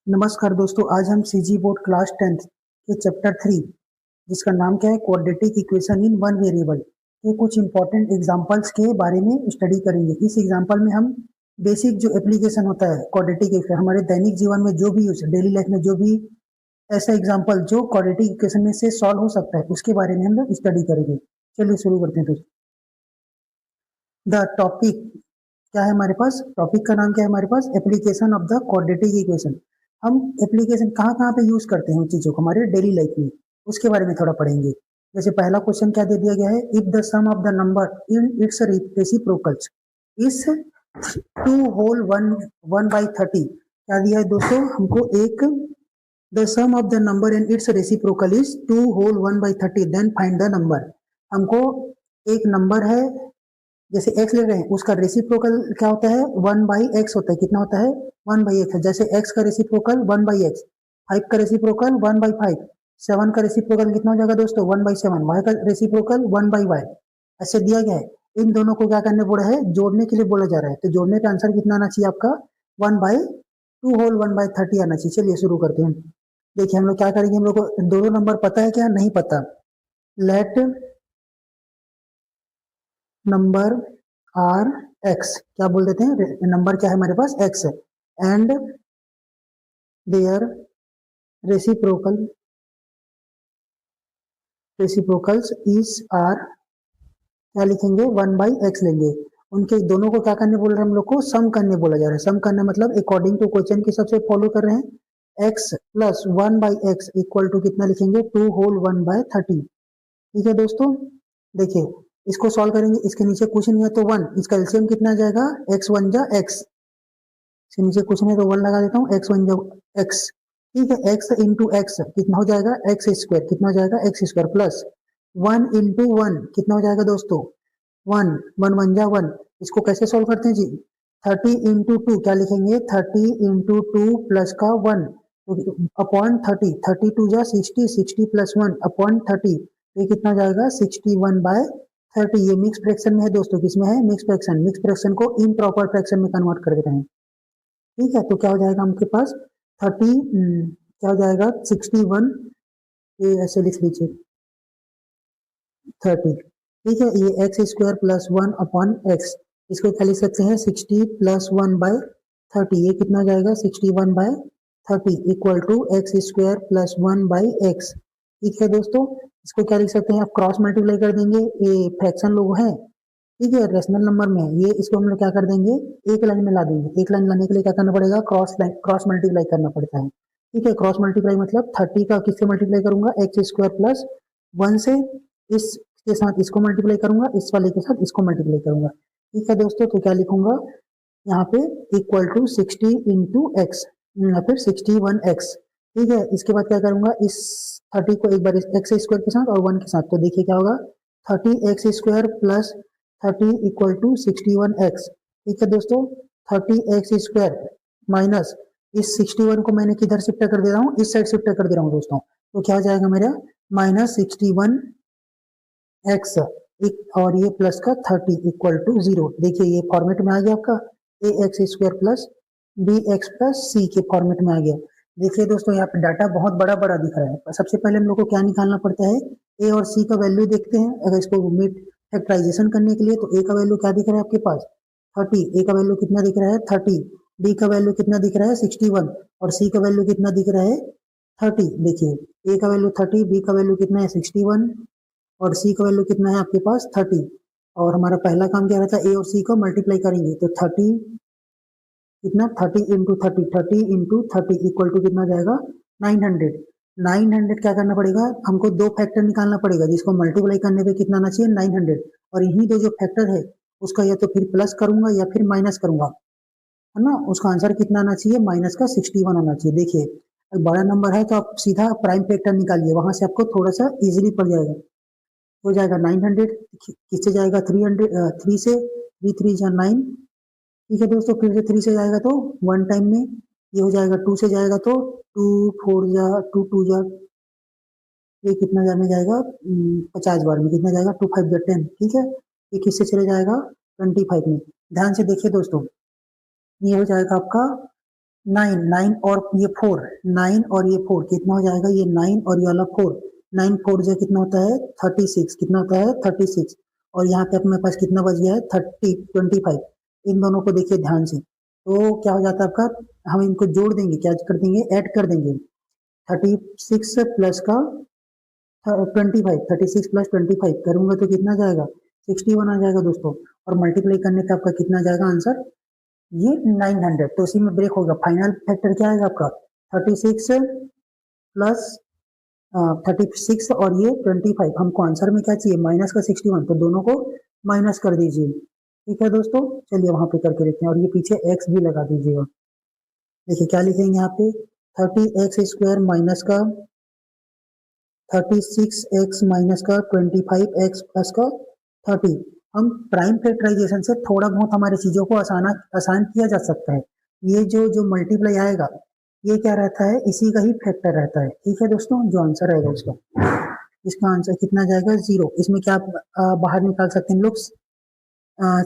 नमस्कार दोस्तों, आज हम सीजी बोर्ड क्लास 10th के चैप्टर 3 जिसका नाम क्या है quadratic equation in one variable के कुछ इंपॉर्टेंट एग्जांपल्स के बारे में स्टडी करेंगे। इस एग्जांपल में हम बेसिक जो एप्लीकेशन होता है क्वाड्रेटिक इक्वेशन हमारे दैनिक जीवन में जो भी यूज डेली लाइफ में जो भी ऐसा एग्जाम्पल जो क्वाड्रेटिक इक्वेशन में से सॉल्व हो सकता है उसके बारे में हम लोग स्टडी करेंगे। चलिए शुरू करते हैं दोस्तों। द टॉपिक क्या है हमारे पास, टॉपिक का नाम क्या है हमारे पास, application of the quadratic equation. हम एप्लीकेशन कहाँ कहाँ पे यूज करते हैं उन चीजों को हमारे डेली लाइफ में, उसके बारे में थोड़ा पढ़ेंगे। जैसे पहला क्वेश्चन क्या दे दिया गया है, if the sum of the number in its reciprocals is 2 whole 1/30 क्या दिया है दोस्तों हमको, एक the sum of the number and its reciprocal is 2 whole 1/30 then find the number. हमको एक नंबर है जैसे x ले रहे हैं, उसका रेसिप्रोकल क्या होता है 1/x होता है। कितना होता है 1/x है। जैसे x का रेसिप्रोकल 1/x, 5 का रेसिप्रोकल 1/5, 7 का रेसिप्रोकल कितना हो जाएगा दोस्तों 1/7, y का रेसिप्रोकल 1/y। ऐसे दिया गया है। इन दोनों को क्या करने बोला है, जोड़ने के लिए बोला जा रहा है। तो जोड़ने का आंसर कितना आना चाहिए आपका 1/2 होल 1/30 आना चाहिए। चलिए शुरू करते हैं। देखिए हम लोग क्या करेंगे, हम लोग को दोनों नंबर पता है क्या, नहीं पता। लेट नंबर आर एक्स, क्या बोल देते हैं, नंबर क्या है हमारे पास एक्स है, and their reciprocal reciprocals is are, क्या लिखेंगे 1/x लेंगे। उनके दोनों को क्या करने बोल रहे हैं, हम लोग को सम करने बोला जा रहा है। सम करना मतलब अकॉर्डिंग टू क्वेश्चन के सबसे फॉलो कर रहे हैं। x plus 1/x equal to कितना लिखेंगे 2 होल 1/30। ठीक है दोस्तों, देखिए इसको सॉल्व करेंगे। इसके नीचे कुछ नहीं है तो 1, इसका एलसीएम कितना आ जाएगा x1 जा x, इसके नीचे कुछ नहीं तो 1 लगा देता हूँ, x1 जा x। ठीक है, x इंटू एक्स कितना हो जाएगा एक्स स्क्वायर, कितना हो जाएगा एक्स स्क्वायर प्लस 1 इंटू 1 कितना हो जाएगा दोस्तों 1, 1 जा 1। इसको कैसे सॉल्व करते हैं जी, 30 इंटू 2 क्या लिखेंगे 30 इंटू 2 प्लस का 1 अपॉन 30, 32 जा 60, 60 प्लस 1 अपॉन 30, ये कितना हो जाएगा 61/30। ये मिक्स फ्रैक्शन में है दोस्तों, किसमें है मिक्स फ्रैक्शन। मिक्स फ्रैक्शन को इम्प्रॉपर फ्रैक्शन में कन्वर्ट कर देते हैं। ठीक है, तो क्या हो जाएगा हमके पास 30, क्या हो जाएगा 61, ये ऐसे लिख लीजिए 30। ठीक है, ये x square plus 1 upon x, इसको क्या लिख सकते हैं 60 प्लस 1/30, ये कितना हो जाएगा 61/30 equal to x square plus 1/x। ठीक है दोस्तों, इसको क्या लिख सकते हैं, आप क्रॉस मल्टीप्लाई कर देंगे, ये फ्रैक्शन लोग हैं, ठीक है रेशनल नंबर में है ये, इसको हम लोग क्या कर देंगे एक लाइन में ला देंगे। एक लाइन लाने के लिए क्या करना पड़ेगा, क्रॉस मल्टीप्लाई करना पड़ता है। ठीक है, क्रॉस मल्टीप्लाई मतलब 30 का किससे मल्टीप्लाई करूंगा एक्स स्क्वायर प्लस 1 से, इसके साथ इसको मल्टीप्लाई करूंगा, इस वाले के साथ इसको मल्टीप्लाई करूंगा। ठीक है दोस्तों, तो क्या लिखूंगा यहाँ पे इक्वल टू 60 इंटू एक्स या फिर 61x। ठीक है, इसके बाद क्या करूंगा, इस 30 को एक बार एक्स स्क्वायर के साथ और 1 के साथ, तो देखिए क्या होगा 30x square plus 30 equal to 61x। ठीक है दोस्तों, 30x स्क्वायर माइनस इस 61 को मैंने किधर शिफ्ट कर दे रहा हूँ, इस साइड शिफ्ट कर दे रहा हूँ दोस्तों। तो क्या हो जाएगा मेरा -61x और ये प्लस का 30 इक्वल टू 0। देखिए ये फॉर्मेट में आ गया आपका ax square plus bx plus c के फॉर्मेट में आ गया। देखिए दोस्तों यहाँ पे डाटा बहुत बड़ा बड़ा दिख रहा है। सबसे पहले हम लोग को क्या निकालना पड़ता है, a और c का वैल्यू देखते हैं। अगर इसको मिड फैक्टराइजेशन करने के लिए तो a का वैल्यू क्या दिख रहा है आपके पास 30, a का वैल्यू कितना दिख रहा है 30, b का वैल्यू कितना दिख रहा है 61 और c का वैल्यू कितना दिख रहा है 30। देखिए a का वैल्यू 30, b का वैल्यू कितना है 61 और c का वैल्यू कितना है आपके पास 30। और हमारा पहला काम क्या रहता है, a और c को मल्टीप्लाई करेंगे तो 30 कितना 30 इंटू 30, 30 इंटू 30 इक्वल टू कितना जाएगा 900। 900 क्या करना पड़ेगा हमको, दो फैक्टर निकालना पड़ेगा जिसको मल्टीप्लाई करने पे कितना आना चाहिए 900, और यही दो जो फैक्टर है उसका या तो फिर प्लस करूंगा या फिर माइनस करूंगा, है ना। उसका आंसर कितना आना चाहिए माइनस का 61 आना चाहिए। देखिए बड़ा नंबर है तो आप सीधा प्राइम फैक्टर निकालिए, वहां से आपको थोड़ा सा इजिली पड़ जाएगा। हो जाएगा 900, किससे जाएगा 300, 3 से 3 3 जा 9। ठीक है दोस्तों, फिर से 3 से जाएगा तो 1 टाइम में ये हो जाएगा, 2 से जाएगा तो 2 4 जा 2 2 जा, ये कितना जाने जाएगा 50 बार में, कितना जाएगा 2 5 जा 10। ठीक है, ये किससे चले जाएगा 25 में। ध्यान से देखिए दोस्तों, ये हो जाएगा आपका 9 9 और ये 4, 9 और ये 4 कितना हो जाएगा, ये 9 और ये वाला 4, 9 4 जो कितना होता है 36, कितना होता है 36, और यहाँ पे अपने पास कितना बच गया है 25। इन दोनों को देखिए ध्यान से, तो क्या हो जाता है आपका, हम इनको जोड़ देंगे, क्या कर देंगे, ऐड कर देंगे। 36 प्लस का 25, 36 प्लस 25 करूंगा तो कितना जाएगा 61 आ जाएगा दोस्तों, और मल्टीप्लाई करने पे आपका कितना जाएगा आंसर, ये 900। तो उसी में ब्रेक होगा, फाइनल फैक्टर क्या आएगा आपका 36 प्लस 36 और ये 25, हमको आंसर में क्या चाहिए माइनस का 61, तो दोनों को माइनस कर दीजिए। ठीक है दोस्तों, चलिए वहां पे करके देखते हैं, और ये पीछे एक्स भी लगा दीजिएगा। देखिए क्या लिखेंगे यहाँ पे, 30x² माइनस का 36x माइनस का 25x प्लस का 30। हम प्राइम फैक्टराइजेशन से थोड़ा बहुत हमारी चीजों को आसान किया जा सकता है। ये जो जो मल्टीप्लाई आएगा ये क्या रहता है, इसी का ही फैक्टर रहता है। ठीक है दोस्तों, जो आंसर आएगा उसका, इसका आंसर कितना जाएगा 0। इसमें क्या बाहर निकाल सकते हैं हम लोग,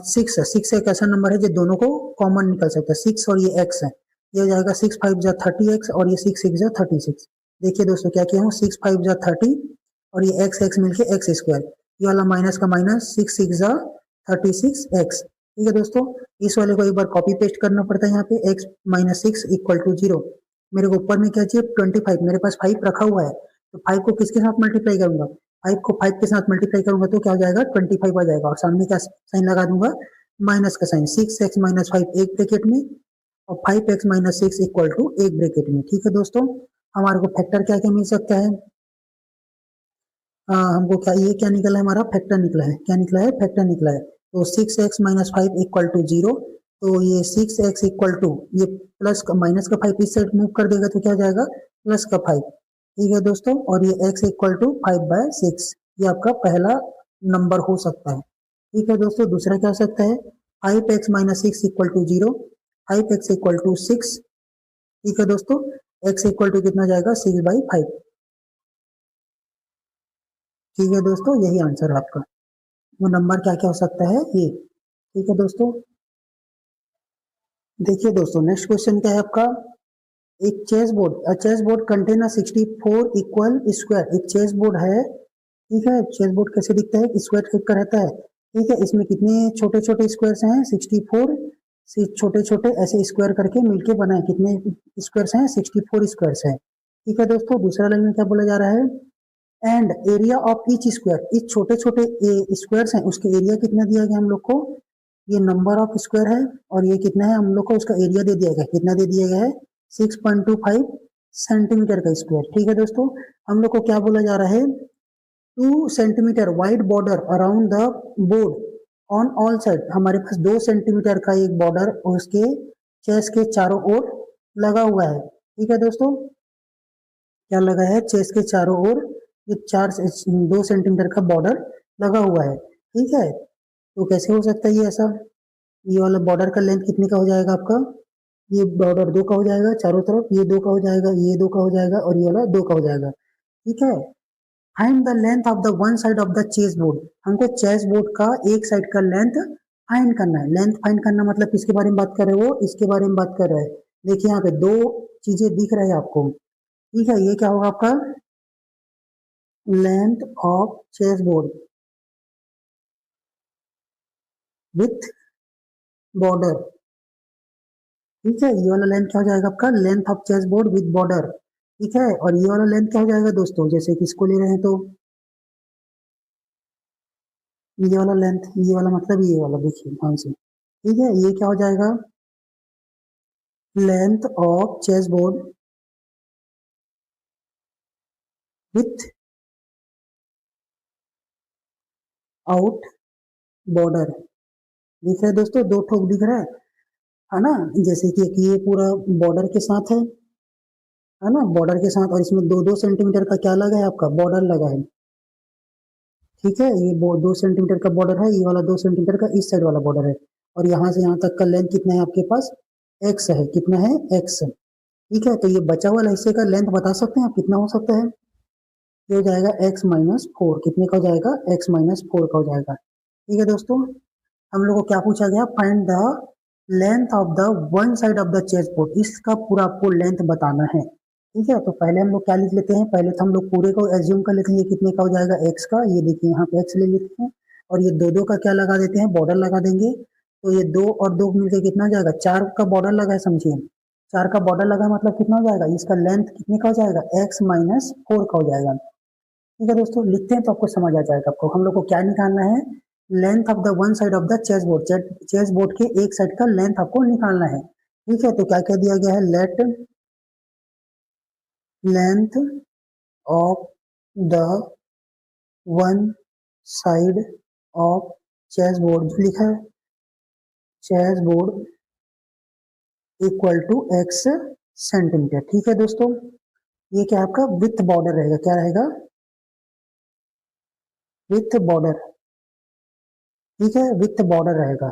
6 है, 6 एक ऐसा नंबर है जो दोनों को कॉमन निकल सकता है, 6 और ये x है, ये हो जाएगा 6 5 जा 30x और ये 6 6 जा 36। देखिए दोस्तों क्या किया हूँ, 6 5 जा 30 और ये x x मिलके x², ये वाला माइनस का माइनस 6 6 जा 36x। ठीक है दोस्तों, इस वाले को एक बार कॉपी पेस्ट करना पड़ता है यहाँ पे, x माइनस 6 इक्वल टू 0। मेरे को ऊपर में क्या चाहिए 25, मेरे पास 5 रखा हुआ है, तो 5 को किसके साथ मल्टीप्लाई करूंगा, 5 को 5 के साथ मल्टीप्लाई करूंगा तो क्या हो जाएगा 25 आ जाएगा, और सामने क्या साइन लगा दूंगा, माइनस का साइन, 6x माइनस 5 एक ब्रैकेट में और 5x माइनस 6 इक्वल टू एक ब्रैकेट में। ठीक है दोस्तों, हमारे को फैक्टर क्या क्या मिल सकता है, हमको क्या, ये क्या निकला है हमारा फैक्टर निकला है, क्या निकला है फैक्टर निकला है, तो 6x माइनस 5 इक्वल टू 0, तो ये 6x इक्वल टू, ये प्लस का माइनस का 5 इस साइड मूव कर देगा तो क्या जाएगा प्लस का 5। ठीक है दोस्तों, और ये x इक्वल टू 5/6, ये आपका पहला नंबर हो सकता है। ठीक है दोस्तों, दूसरा क्या हो सकता है 5x minus 6 equal to 0, 5x equal to 6। ठीक है दोस्तों, x इक्वल टू कितना जाएगा 6/5। ठीक है दोस्तों, यही आंसर है आपका, वो नंबर क्या क्या हो सकता है ये। ठीक है दोस्तों, देखिए दोस्तों नेक्स्ट क्वेश्चन क्या है आपका, एक chess board, chess board contain 64 equal square, एक चेस बोर्ड है। ठीक है, चेस बोर्ड कैसे दिखता है, स्क्वायर टाइप का रहता है। ठीक है, इसमें कितने छोटे छोटे स्क्वायर्स हैं 64, से छोटे छोटे ऐसे स्क्वायर करके मिलके बनाए, कितने स्क्वायर्स हैं 64 स्क्वायर्स हैं। ठीक है दोस्तों, दूसरा लाइन में क्या बोला जा रहा है, and area of each square, इस छोटे छोटे स्क्वायर्स हैं उसके एरिया कितना दिया गया हम लोग को, ये नंबर ऑफ स्क्वायर है, और ये कितना है हम लोग को उसका एरिया दे दिया गया, कितना दे दिया गया है 6.25 सेंटीमीटर का स्क्वायर। ठीक है दोस्तों, हम लोग को क्या बोला जा रहा है, 2 centimetre wide border around the board on all side, हमारे पास 2 सेंटीमीटर का एक बॉर्डर उसके चेस के चारों ओर लगा हुआ है। ठीक है दोस्तों, क्या लगा है चेस के चारों ओर, ये 2 सेंटीमीटर का बॉर्डर लगा हुआ है। ठीक है, तो कैसे हो सकता है ये ऐसा, ये वाला बॉर्डर का लेंथ कितने का हो जाएगा आपका, ये बॉर्डर 2 का हो जाएगा चारों तरफ, ये 2 का हो जाएगा, ये 2 का हो जाएगा, और ये वाला 2 का हो जाएगा। ठीक है, find the length of the one side of the chess board, हमको चेस बोर्ड का एक साइड का लेंथ फाइंड करना है। लेंथ फाइंड करना मतलब किसके बारे में बात कर रहे हो, वो इसके बारे में बात कर रहे हैं। देखिए यहाँ पे 2 चीजें दिख रहे हैं आपको। ठीक है, ये क्या होगा आपका length of chess board with border. ठीक है, ये वाला लेंथ क्या हो जाएगा आपका length of chess board with border. ठीक है, और ये वाला लेंथ क्या हो जाएगा दोस्तों, जैसे कि इसको ले रहे हैं तो ये वाला लेंथ, ये वाला मतलब ये वाला, देखिए ध्यान से। ठीक है, ये क्या हो जाएगा length of chess board without border. दिख रहा है दोस्तों, 2 ठोक दिख रहा है ना, जैसे कि ये पूरा बॉर्डर के साथ है ना, बॉर्डर के साथ, और इसमें 2 2 सेंटीमीटर का क्या लगा है आपका बॉर्डर लगा है। ठीक है, ये 2 सेंटीमीटर का बॉर्डर है, ये वाला 2 सेंटीमीटर का इस साइड वाला बॉर्डर है, और यहाँ से यहाँ तक का लेंथ कितना है आपके पास एक्स है, कितना है एक्स। ठीक है, तो ये बचा हुआ हिस्से का लेंथ बता सकते हैं आप कितना हो सकता है, ये हो जाएगा एक्स माइनस 4, कितने का हो जाएगा एक्स माइनस 4 का हो जाएगा। ठीक है दोस्तों, हम लोग को क्या पूछा गया, find the length of the one side of the chess board, इसका पूरा आपको लेंथ बताना है। ठीक है, तो पहले हम लोग क्या लिख लेते हैं, पहले तो हम लोग पूरे को एज्यूम कर लेते हैं कितने का हो जाएगा x का, ये देखिए यहाँ पे x ले लेते हैं और ये दो दो का क्या लगा देते हैं, बॉर्डर लगा देंगे। तो ये दो और दो मिलकर कितना हो जाएगा, 4 का बॉर्डर लगा है, समझिए 4 का बॉर्डर लगा मतलब कितना हो जाएगा, इसका लेंथ कितने का हो जाएगा, x माइनस 4 का हो जाएगा। ठीक है दोस्तों, लिखते हैं तो आपको समझ आ जाएगा। आपको हम लोग को क्या निकालना है, length of the one side of the chess board, chess board के एक साइड का लेंथ आपको निकालना है। ठीक है, तो क्या क्या दिया गया है, let length of the one side of chess board, जो लिखा है chess board equal to x centimetre. ठीक है दोस्तों, ये क्या आपका विथ बॉर्डर रहेगा, क्या रहेगा, विथ बॉर्डर। ठीक है, विथ बॉर्डर रहेगा,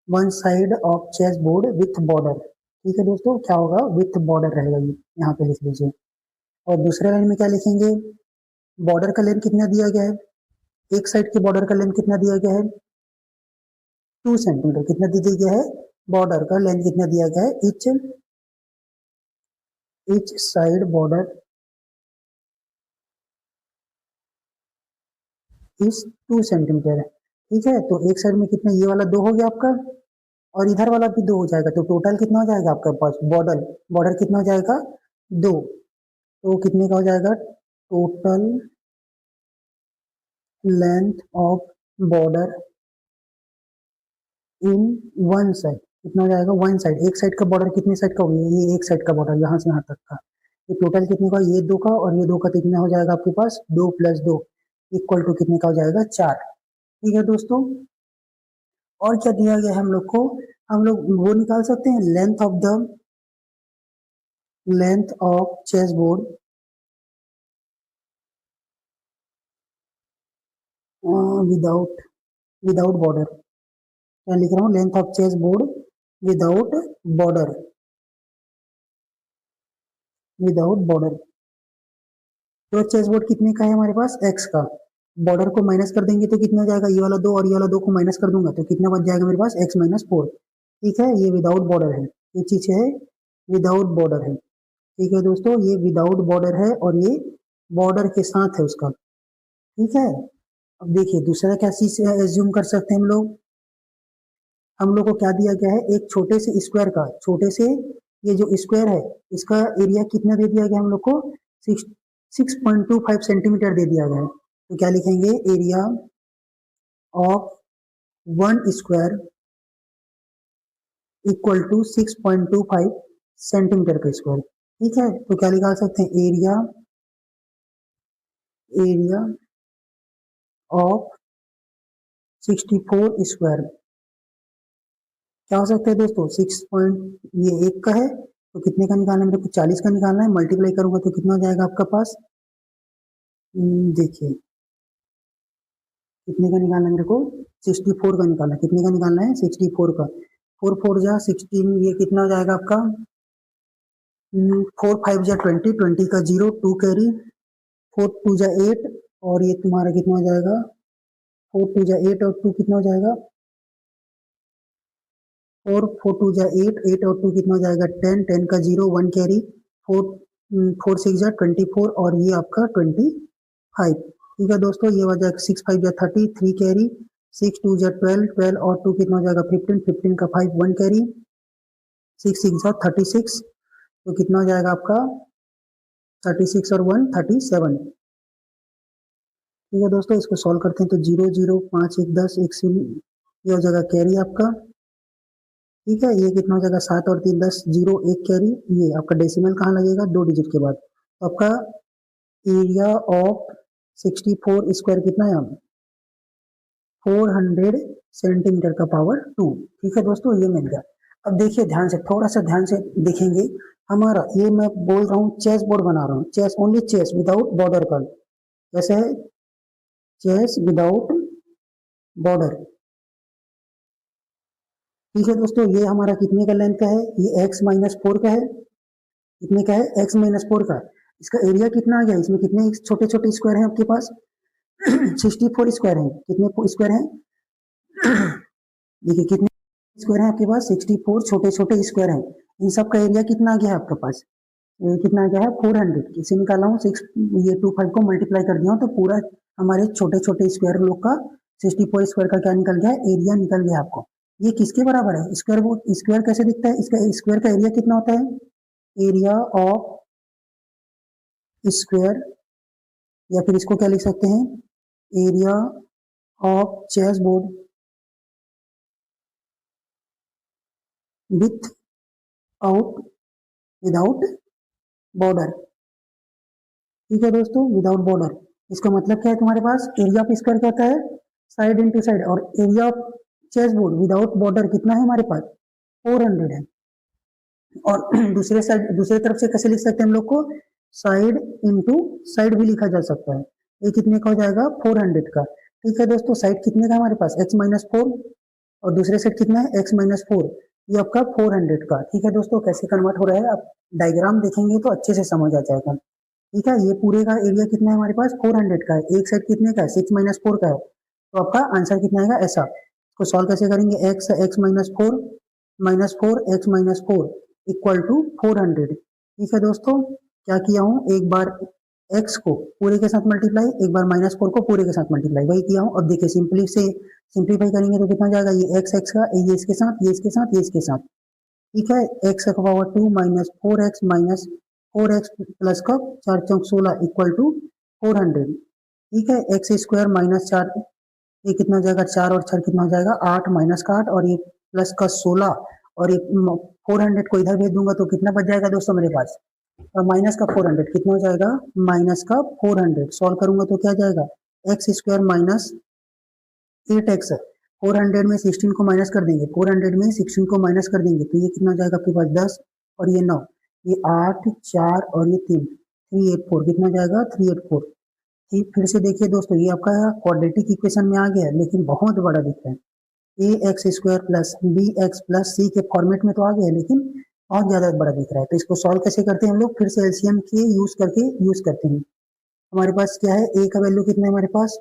one side of chess board with border. ठीक है दोस्तों, क्या होगा, विथ बॉर्डर रहेगा, ये यहाँ पे लिख लीजिए। और दूसरे लाइन में क्या लिखेंगे, बॉर्डर का लेंथ कितना दिया गया है, एक साइड के बॉर्डर का लेंथ कितना दिया गया है, 2 सेंटीमीटर। कितना दिया गया है, बॉर्डर का लेंथ कितना दिया गया है, etch side border is 2 centimetre. ठीक है, तो एक साइड में कितना, ये वाला 2 हो गया आपका और इधर वाला भी 2 हो जाएगा, तो टोटल कितना हो जाएगा आपका पास, बॉर्डर बॉर्डर कितना हो जाएगा, 2। तो कितने का हो जाएगा, total length of border in one side कितना हो जाएगा, वन साइड, एक साइड का बॉर्डर कितने साइड का हो गया, ये एक साइड का बॉर्डर यहाँ से यहाँ तक का, ये टोटल कितने का, ये 2 का और ये 2 का, कितना हो जाएगा आपके पास, 2 + 2 इक्वल टू कितने का हो जाएगा, 4। ठीक है दोस्तों, और क्या दिया गया है हम लोग को, हम लोग वो निकाल सकते हैं, length of chess board without without border. क्या लिख रहा हूँ, length of chess board without border, without border. तो चेस बोर्ड कितने का है हमारे पास, x का, बॉर्डर को माइनस कर देंगे तो कितना हो जाएगा, ये वाला 2 और ये वाला 2 को माइनस कर दूंगा तो कितना बच जाएगा मेरे पास, x माइनस 4। ठीक है, ये विदाउट बॉर्डर है, ये चीज है विदाउट बॉर्डर है। ठीक है दोस्तों, ये विदाउट बॉर्डर है और ये बॉर्डर के साथ है उसका। ठीक है, अब देखिए दूसरा क्या चीज एज्यूम कर सकते हैं हम लोग को क्या दिया गया है, एक छोटे से स्क्वायर का, छोटे से ये जो स्क्वायर है इसका एरिया कितना दे दिया गया हम लोग को, 6.25 सेंटीमीटर दे दिया गया है। तो क्या लिखेंगे, area of one square equal to 6.25 centimetre का स्क्वायर। ठीक है, तो क्या निकाल सकते हैं, एरिया ऑफ 64 स्क्वायर। क्या हो सकता है दोस्तों, 6 पॉइंट, ये 1 का है तो कितने का निकालना है मेरे को, 40 का निकालना है, मल्टीप्लाई करूंगा तो कितना हो जाएगा आपका पास, देखिए कितने का निकालना है मेरे को, 64 का निकालना है। कितने का निकालना है, 64 का, 4 4 जा 16, ये कितना हो जाएगा आपका, 4 5 जा 20, 20 का 0, 2 कैरी, 4 2 जा 8 और ये तुम्हारा कितना हो जाएगा, 4 2 जा 8 और 2 कितना हो जाएगा, 4 4 2 जा 8, 8 और 2 कितना हो जाएगा, 10, 10 का 0, 1 कैरी, 4 4 6 जा 24 और ये आपका 25। ठीक है दोस्तों, ये हो जाएगा 6 5 जा 30, 3 कैरी, 6 2 जा 12, 12 और 2 कितना हो जाएगा 15, 15 का 5, 1 कैरी, 6 6 जा 36, तो कितना हो जाएगा आपका 36 और 1 37। ठीक है दोस्तों, इसको सॉल्व करते हैं तो 0 0 5 1 10 1 0, ये हो जाएगा कैरी आपका। ठीक है, ये कितना हो जाएगा 7 और 3 10, 0 1 कैरी, ये आपका डेसिमल कहाँ लगेगा, 2 डिजिट के बाद। तो आपका एरिया ऑफ 64 स्क्वायर कितना है, 400 सेंटीमीटर का पावर 2। ठीक है दोस्तों, ये मिल गया। अब देखिए ध्यान से, थोड़ा सा ध्यान से देखेंगे, हमारा ये मैं बोल रहा हूँ चेस बोर्ड बना रहा हूँ, chess only chess without border का, जैसे है चेस विदाउट बॉर्डर। ठीक है दोस्तों, ये हमारा कितने का लेंथ का है, ये x माइनस 4 का है, कितने का है, x माइनस 4 का। इसका एरिया कितना आ गया, इसमें कितने छोटे छोटे स्क्वायर हैं आपके पास, 64 स्क्वायर हैं, कितने स्क्वायर हैं, देखिए कितने स्क्वायर है आपके पास, 64 छोटे छोटे स्क्वायर हैं, इन सब का एरिया कितना आ गया है आपके पास, ये कितना आ गया है 400। इसे निकाला हूँ 6, ये 25 को मल्टीप्लाई कर दिया हूँ तो पूरा हमारे छोटे छोटे स्क्वायर लोग का 64 स्क्वायर का क्या निकल गया, एरिया निकल गया आपको। ये किसके बराबर है स्क्वायर, वो स्क्वायर कैसे दिखता है, इसका स्क्वायर का एरिया कितना होता है, एरिया ऑफ स्क्वायर, या फिर इसको क्या लिख सकते हैं, area of chess board without without border. ठीक है दोस्तों, विदाउट बॉर्डर, इसका मतलब क्या है, तुम्हारे पास एरिया ऑफ स्क्वायर क्या होता है, साइड इंटू साइड, और area of chess board without border कितना है हमारे पास, 400 है। और दूसरे साइड, दूसरे तरफ से कैसे लिख सकते हैं हम लोग को, साइड इंटू साइड भी लिखा जा सकता है। ये कितने का हो जाएगा, 400 का। ठीक है दोस्तों, साइड कितने का हमारे पास, x-4, और दूसरे साइड कितना है, x-4, ये आपका 400 का। ठीक है दोस्तों, कैसे कन्वर्ट हो रहा है आप डायग्राम देखेंगे तो अच्छे से समझ आ जाएगा। ठीक है, ये पूरे का एरिया कितना है हमारे पास, 400 का है, एक साइड कितने का है, 6-4 का है, तो आपका आंसर कितना आएगा ऐसा। इसको सॉल्व कैसे करेंगे, x-4 -4 x-4 इक्वल टू 400। ठीक है दोस्तों, क्या किया हूँ, एक बार x को पूरे के साथ मल्टीप्लाई, एक बार -4 को पूरे के साथ मल्टीप्लाई, वही किया हूँ। अब देखिए सिंप्लीफाई करेंगे तो कितना जाएगा, ये x का, ये इसके साथ, ये इसके साथ, ये इसके साथ। ठीक है, x का पावर 2 -4x प्लस का 4 चौक 16 इक्वल टू 400। ठीक है, एक्स स्क्वायर -4, ये कितना हो जाएगा, 4 और 4 कितना हो जाएगा, 8 माइनस का 8, और ये प्लस का 16, और ये 400 को इधर भेज दूंगा तो कितना बच जाएगा दोस्तों मेरे पास, माइनस का 400 कितना हो जाएगा, माइनस का 400 सॉल्व करूंगा तो क्या जाएगा, एक्स स्क्वायर माइनस 8x, 400 में 16 को माइनस कर देंगे, 400 में 16 को माइनस कर देंगे तो ये कितना हो जाएगा आपके पास 10, और ये 9, ये 8 4 और ये 3, 384 कितना जाएगा 384। ठीक, फिर से देखिए दोस्तों, ये आपका क्वाड्रेटिक इक्वेशन में आ गया है, लेकिन बहुत बड़ा दिख रहा है, a x square plus b x plus c के फॉर्मेट में तो आ गया है, लेकिन बहुत ज्यादा बड़ा दिख रहा है। तो इसको सॉल्व कैसे करते हैं हम लोग, फिर से एलसीएम के यूज करते हैं। हमारे पास क्या है, ए का वैल्यू कितना है हमारे पास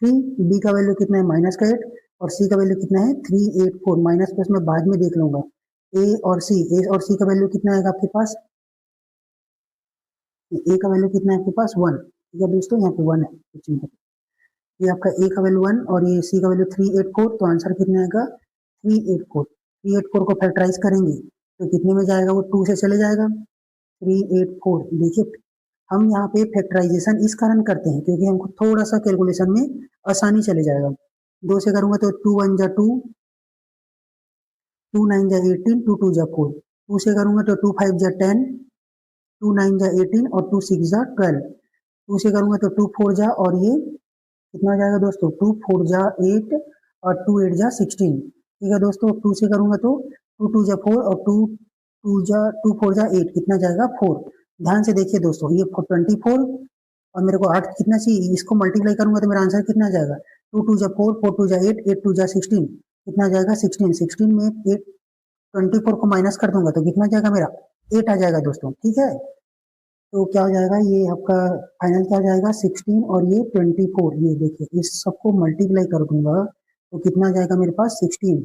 3, बी का वैल्यू कितना है -8, और सी का वैल्यू कितना है 384, माइनस प्लस में बाद में देख लूंगा। ए और सी का वैल्यू कितना आएगा आपके पास, ए का वैल्यू कितना है आपके पास 1। ठीक है दोस्तों, यहाँ पे 1 है, कुछ नहीं है। ये आपका ए का वैल्यू 1 और ये सी का वैल्यू 384, तो आंसर कितना आएगा 384। 384 को फैक्टराइज करेंगे तो कितने में जाएगा, वो 2 से चले जाएगा, 384। देखिए, हम यहाँ पे फैक्टराइजेशन इस कारण करते हैं क्योंकि हमको थोड़ा सा कैलकुलेशन में आसानी चले जाएगा। 2 से करूंगा तो 2 1 जा 2, 2 9 जा 18, 2 2 जा 4, 2 से करूंगा तो 2 5 जा 10, 2 9 जा 18, और 2 6 जा 12, 2 से करूंगा तो 2 4 जा, और ये कितना हो जाएगा दोस्तों, 2 4 जा 8, और 2 8 जा 16। ठीक है दोस्तों, 2 से करूंगा तो 2 2 जा 4, और 2 4 जा 8 कितना जाएगा 4। ध्यान से देखिए दोस्तों, ये 24, और मेरे को 8 कितना चाहिए, इसको मल्टीप्लाई करूंगा तो मेरा आंसर कितना आ जाएगा, 2 2 जा 4, 4 2 जा 8, 8 2 जा 16, कितना आ जाएगा 16, 16 में 8 24 को माइनस कर दूंगा तो कितना जाएगा मेरा 8 आ जाएगा दोस्तों। ठीक है, तो क्या हो जाएगा, ये आपका फाइनल क्या हो जाएगा 16 और ये 24, ये देखिए इस सबको मल्टीप्लाई कर दूंगा तो कितना जाएगा मेरे पास 16।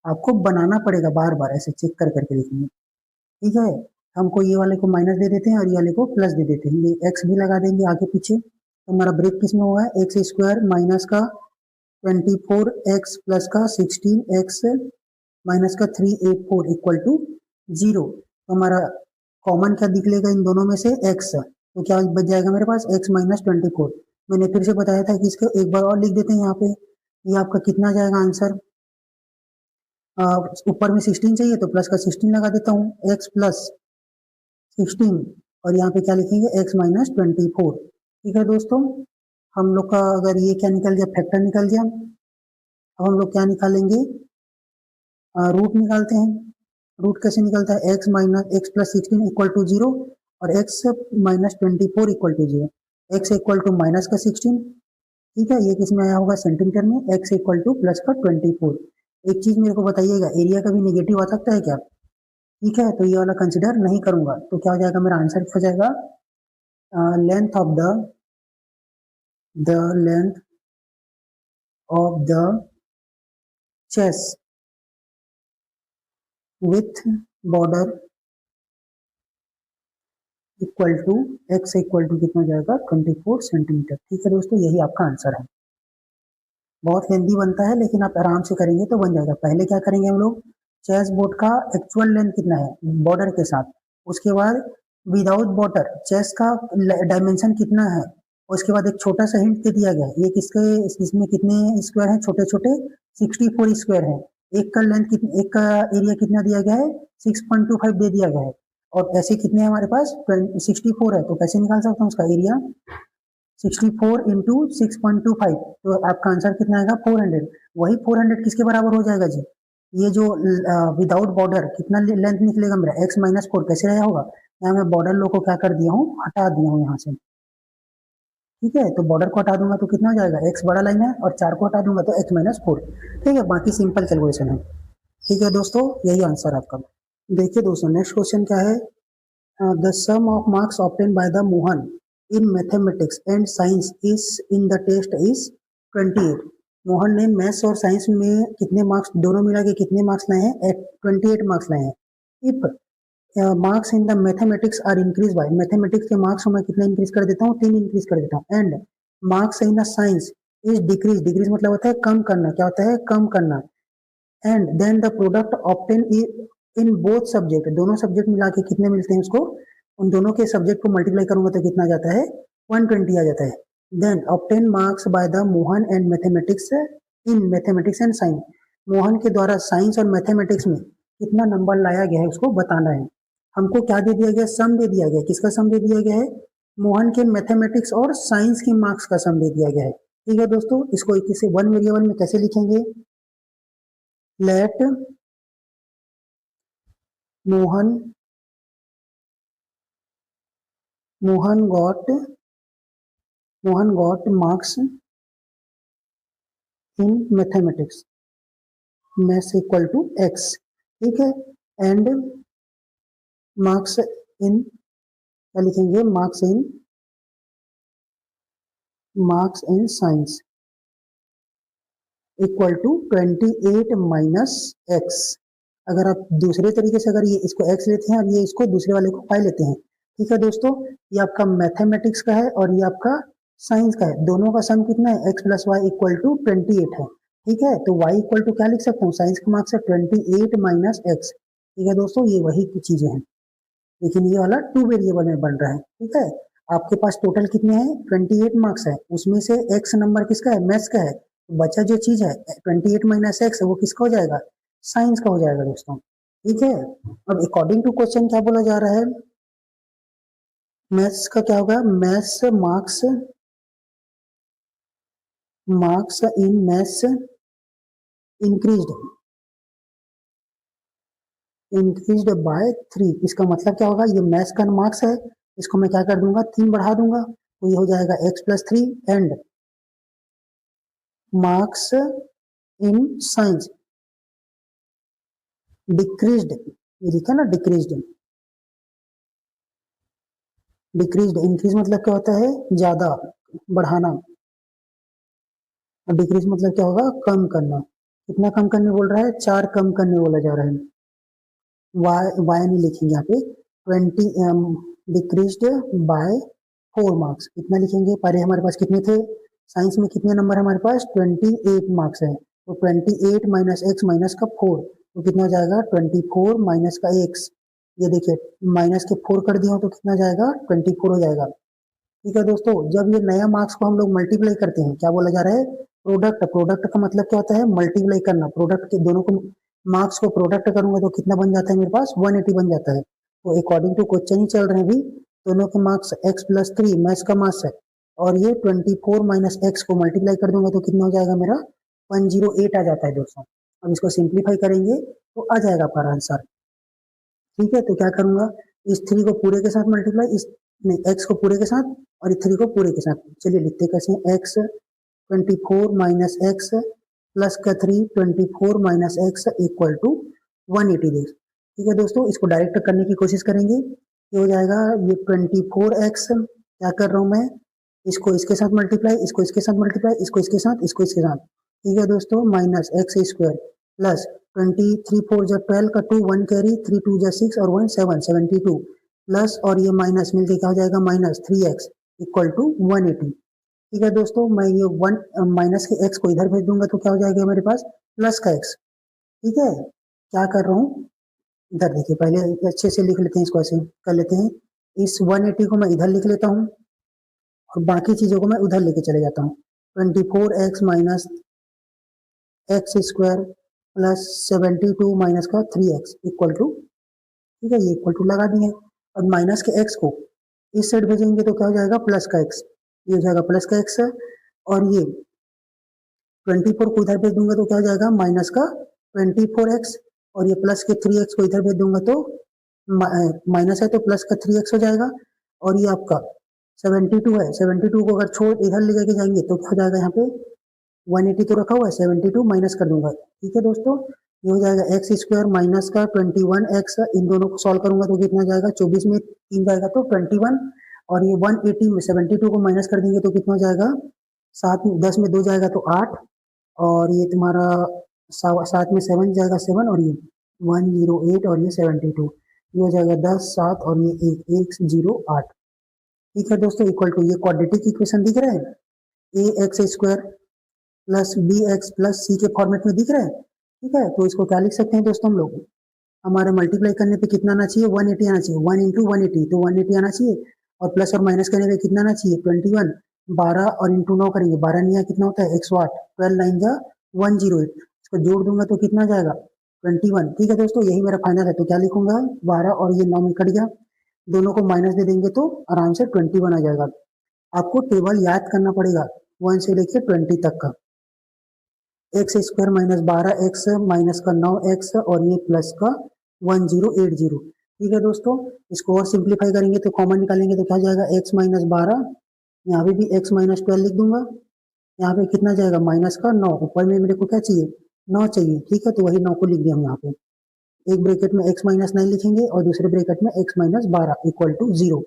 आपको बनाना पड़ेगा, बार बार ऐसे चेक कर करके लिखेंगे। ठीक है, हमको ये वाले को माइनस दे देते हैं और ये वाले को प्लस दे देते हैं, ये एक्स भी लगा देंगे आगे पीछे। तो हमारा ब्रेक किस में हुआ है, एक्स स्क्वायर माइनस का 24x प्लस का 16x माइनस का 384 इक्वल टू 0। तो हमारा कॉमन क्या निकलेगा इन दोनों में से, x, तो क्या बच जाएगा मेरे पास x -24। मैंने फिर से बताया था कि इसको एक बार और लिख देते हैं यहाँ पे, ये आपका कितना जाएगा आंसर, ऊपर में 16 चाहिए तो प्लस का 16 लगा देता हूँ, x प्लस 16, और यहाँ पे क्या लिखेंगे x -24। ठीक है दोस्तों, हम लोग का अगर ये क्या निकल गया, फैक्टर निकल गया। अब हम लोग क्या निकालेंगे, रूट निकालते हैं। रूट कैसे निकलता है, x प्लस 16 इक्वल टू 0, और x -24 equal to 0, x equal to minus का 16। ठीक है, ये किसमें आया होगा, सेंटीमीटर में, x इक्वल टू प्लस का 24। एक चीज मेरे को बताइएगा, एरिया का भी नेगेटिव आ सकता है क्या, ठीक है, तो ये वाला कंसिडर नहीं करूंगा, तो क्या हो जाएगा मेरा आंसर हो जाएगा, length of the chess with border equal to x equal to कितना जाएगा 24 सेंटीमीटर। ठीक है दोस्तों, यही आपका आंसर है। बहुत लेंथी बनता है लेकिन आप आराम से करेंगे तो बन जाएगा। पहले क्या करेंगे हम लोग, चेस बोर्ड का एक्चुअल लेंथ कितना है बॉर्डर के साथ, उसके बाद विदाउट बॉर्डर चेस का डायमेंशन कितना है, उसके बाद एक छोटा सा हिंट दे दिया गया है ये किसके, इसमें कितने स्क्वायर हैं छोटे छोटे 64 स्क्वायर है। एक का लेंथ कितना, एक का एरिया कितना दिया गया है 6.25 दे दिया गया है, और ऐसे कितने हैं हमारे पास 64 है, तो कैसे निकाल सकता हूँ उसका एरिया 64 इंटू 6.25, तो आपका आंसर कितना आएगा 400। वही 400 किसके बराबर हो जाएगा जी, ये जो विदाउट बॉर्डर कितना लेंथ निकलेगा मेरा x माइनस 4, कैसे रहा होगा, यहाँ मैं बॉर्डर लो को क्या कर दिया हूँ हटा दिया हूँ यहाँ से। ठीक है, तो बॉर्डर को हटा दूंगा तो कितना हो जाएगा, x बड़ा लाइन है और 4 को हटा दूंगा तो x माइनस 4। ठीक है, बाकी सिंपल कैलकुलेशन है। ठीक है दोस्तों, यही आंसर आपका। देखिए दोस्तों नेक्स्ट क्वेश्चन क्या है, the sum of marks obtain by the Mohan in mathematics and science is in the test is 28। Mohan ने मैथ्स और साइंस में कितने मार्क्स दोनों मिला के कितने मार्क्स लाए हैं 28 मार्क्स लाए हैं। If marks in the mathematics are increase by, mathematics के मार्क्स मैं कितना इंक्रीज कर देता हूँ 3 इंक्रीज कर देता हूँ, and marks in the science is decrease, decrease मतलब होता है कम करना, क्या होता है कम करना, and then the product obtain in both subject, दोनों सब्जेक्ट मिला के कितने मिलते हैं उसको, उन दोनों के सब्जेक्ट को मल्टीप्लाई करूंगा तो कितना जाता है 120 आ जाता है। Then obtain marks by the Mohan and mathematics in mathematics and science, Mohan के द्वारा साइंस और मैथमेटिक्स में कितना नंबर लाया गया है उसको बताना है। हमको क्या दे दिया गया, सम दे दिया गया, किसका सम दे दिया गया है, मोहन के मैथमेटिक्स और साइंस के मार्क्स का सम दे दिया गया है। ठीक है दोस्तों, इसको किसी वन वेरिएबल में कैसे लिखेंगे, let Mohan got marks in mathematics, maths equal to x. ठीक है, एंड मार्क्स इन, क्या लिखेंगे, marks in science equal to 28 minus x. अगर आप दूसरे तरीके से अगर ये इसको x लेते हैं और ये इसको दूसरे वाले को पाई लेते हैं। ठीक है दोस्तों, ये आपका मैथमेटिक्स का है और ये आपका साइंस का है, दोनों का सम कितना है x plus y equal to 28 है। ठीक है, तो y इक्वल टू क्या लिख सकता हूँ, साइंस का मार्क्स है 28 माइनस एक्स। ठीक है दोस्तों, ये वही चीजें हैं लेकिन ये वाला 2 वेरिएबल में बन रहा है। ठीक है, आपके पास टोटल कितने हैं 28 मार्क्स है, उसमें से x नंबर किसका है मैथ्स का है, बचा जो चीज है 28 माइनस एक्स वो किसका हो जाएगा, साइंस का हो जाएगा दोस्तों। ठीक है, अब अकॉर्डिंग टू क्वेश्चन क्या बोला जा रहा है, मैथ्स का क्या होगा, maths marks in maths increased by 3। इसका मतलब क्या होगा, ये मैथ्स का मार्क्स है, इसको मैं क्या कर दूंगा 3 बढ़ा दूंगा तो ये हो जाएगा x plus 3, and marks in science decreased, ये लिखा ना डिक्रीज्ड, इंक्रीज मतलब क्या होता है ज्यादा बढ़ाना, और डिक्रीज मतलब क्या होगा कम करना। कितना कम करने बोल रहा है, 4 कम करने बोला जा रहा है, वाई नहीं लिखेंगे यहाँ पे, 20 डिक्रीज्ड बाय 4 मार्क्स, कितना लिखेंगे, पहले हमारे पास कितने थे, साइंस में कितने नंबर है हमारे पास 28 मार्क्स है, तो 28 माइनस एक्स माइनस का 4, तो कितना हो जाएगा 24 माइनस का एक्स, ये देखिए माइनस के 4 कर दिया तो कितना जाएगा 24 हो जाएगा। ठीक है दोस्तों, जब ये नया मार्क्स को हम लोग मल्टीप्लाई करते हैं, क्या बोला जा रहा है प्रोडक्ट का मतलब क्या होता है मल्टीप्लाई करना, प्रोडक्ट के दोनों को मार्क्स को प्रोडक्ट करूंगा तो कितना बन जाता है मेरे पास 180 बन जाता है। तो अकॉर्डिंग टू क्वेश्चन ही चल रहे हैं अभी, दोनों के मार्क्स x प्लस 3 मैथ्स का मार्क्स है, और ये 24 माइनस एक्स को मल्टीप्लाई कर दूंगा तो कितना हो जाएगा मेरा 108 आ जाता है दोस्तों। अब इसको सिंप्लीफाई करेंगे तो आ जाएगा आपका आंसर। ठीक है, तो क्या करूंगा, इस 3 को पूरे के साथ मल्टीप्लाई, इस नहीं x को पूरे के साथ और इस 3 को पूरे के साथ, चलिए लिखते कैसे हैं, x 24 माइनस एक्स प्लस का 3 24 minus x equal to 180 days. ठीक है दोस्तों, इसको डायरेक्ट करने की कोशिश करेंगे, ये हो जाएगा ये 24x, क्या कर रहा हूँ मैं, इसको इसके साथ मल्टीप्लाई, इसको इसके साथ मल्टीप्लाई, इसको इसके साथ, इसको इसके साथ। ठीक है दोस्तों, माइनस एक्स स्क्वायर प्लस 23 4 जा 12 का 2 1 कैरी 3 2 जा 6 और 1 7 72 प्लस और ये माइनस मिलके क्या हो जाएगा माइनस 3x इक्वल टू 180। ठीक है दोस्तों, मैं ये वन माइनस के x को इधर भेज दूंगा तो क्या हो जाएगा मेरे पास प्लस का x। ठीक है, क्या कर रहा हूँ इधर देखिए, पहले अच्छे से लिख लेते हैं इसको, ऐसे कर लेते हैं। इस 180 को मैं इधर लिख लेता हूँ और बाकी चीजों को मैं उधर लेके चले जाता हूँ। 24x minus x square plus 72 minus का 3x इक्वल टू, ठीक है, ये इक्वल टू लगा दिए। और माइनस के x को इस साइड भेजेंगे तो क्या हो जाएगा प्लस का x, ये हो जाएगा प्लस का x। और ये 24 को इधर भेज दूंगा तो क्या हो जाएगा माइनस का 24x और ये प्लस के 3x को इधर भेज दूंगा तो माइनस है तो प्लस का 3x हो जाएगा। और ये आपका 72 है, 72 को अगर छोड़ इधर ले जाके जाएंगे तो क्या हो जाएगा, यहाँ पे 180 तो रखा हुआ है, 72 माइनस कर दूंगा। ठीक है दोस्तों, ये हो जाएगा एक्स स्क्वायर माइनस का 21x, इन दोनों को सॉल्व करूंगा तो कितना जाएगा 24 में 3 जाएगा तो 21 और ये 180 में 72 को माइनस कर देंगे तो कितना हो जाएगा 7 10 में 2 जाएगा तो 8 और ये तुम्हारा 7 में 7 जाएगा 7 और ये 108 और ये 72, ये हो जाएगा 10 7 और ये 108। ठीक है दोस्तों, इक्वल टू ये क्वाड्रेटिक इक्वेशन दिख रहा है a x square plus b x plus c के फॉर्मेट में दिख रहा है। ठीक है, तो इसको क्या लिख सकते हैं दोस्तों हम लोग, हमारे मल्टीप्लाई करने पे कितना आना चाहिए 180 आना चाहिए, 1 इंटू 180 तो 180 आना चाहिए और प्लस और माइनस करने पे कितना आना चाहिए 21, 12 और इंटू 9 करेंगे 12 नहीं कितना होता है 108, 12 9 जा 108, इसको जोड़ दूंगा तो कितना जाएगा 21। ठीक है दोस्तों, यही मेरा फाइनल है, तो क्या लिखूंगा 12 और ये 9 में कट गया, दोनों को माइनस दे देंगे तो आराम से 21 आ जाएगा। आपको टेबल याद करना पड़ेगा 1 से लेकर 20 तक का, x square minus 12x minus का 9x और ये प्लस का 1080। ठीक है दोस्तों, इसको और सिंप्लीफाई करेंगे तो कॉमन निकालेंगे तो क्या जाएगा x माइनस 12, यहाँ पे भी x माइनस 12 लिख दूंगा, यहाँ पे कितना जाएगा माइनस का 9, ऊपर में मेरे को क्या चाहिए 9 चाहिए। ठीक है, तो वही 9 को लिख दिया हम यहाँ पे, एक ब्रैकेट में x माइनस 9 लिखेंगे और दूसरे ब्रैकेट में x माइनस 12 इक्वल टू 0।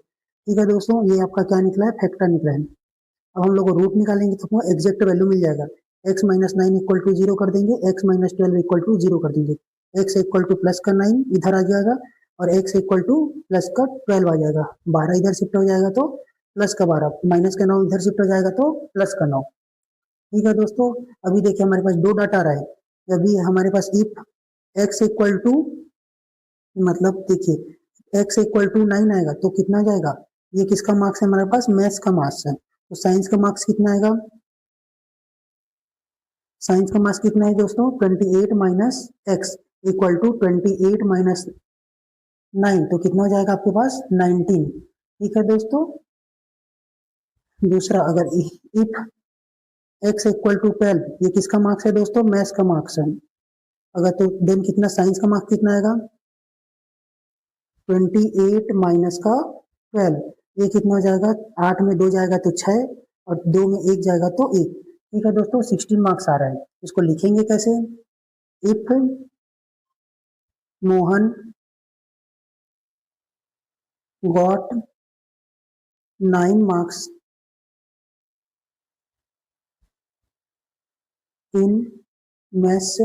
ठीक है दोस्तों, ये आपका क्या निकला है फैक्टर निकला है। अब हम लोग रूट निकालेंगे तो एग्जैक्ट वैल्यू मिल जाएगा, x माइनस 9 इक्वल टू 0 कर देंगे, x माइनस 12 इक्वल टू 0 कर देंगे, x इक्वल टू प्लस का 9 इधर आ जाएगा और x इक्वल टू प्लस का 12 आ जाएगा, 12 इधर शिफ्ट हो जाएगा तो प्लस का 12, माइनस का 9 इधर शिफ्ट हो जाएगा तो प्लस का 9। ठीक है दोस्तों, अभी देखिए हमारे पास दो डाटा आ रहा है, अभी हमारे पास इफ x इक्वल टू, मतलब देखिए x इक्वल टू 9 आएगा तो कितना जाएगा, ये किसका मार्क्स है हमारे पास मैथ्स का मार्क्स है, तो साइंस का मार्क्स कितना आएगा, साइंस का मार्क्स कितना है दोस्तों 28 minus x equal to 28 minus 9 तो कितना हो जाएगा आपके पास 19। ठीक है दोस्तों, दूसरा अगर इफ एक्स इक्वल टू 12, ये किसका मार्क्स है दोस्तों मैथ्स का मार्क्स है, अगर तो देन कितना साइंस का मार्क्स कितना आएगा 28 माइनस का 12, ये कितना हो जाएगा 8 में 2 जाएगा तो 6 और 2 में 1 जाएगा तो 1। ठीक है दोस्तों, 16 मार्क्स आ रहा है, इसको लिखेंगे कैसे, if Mohan got 9 marks in maths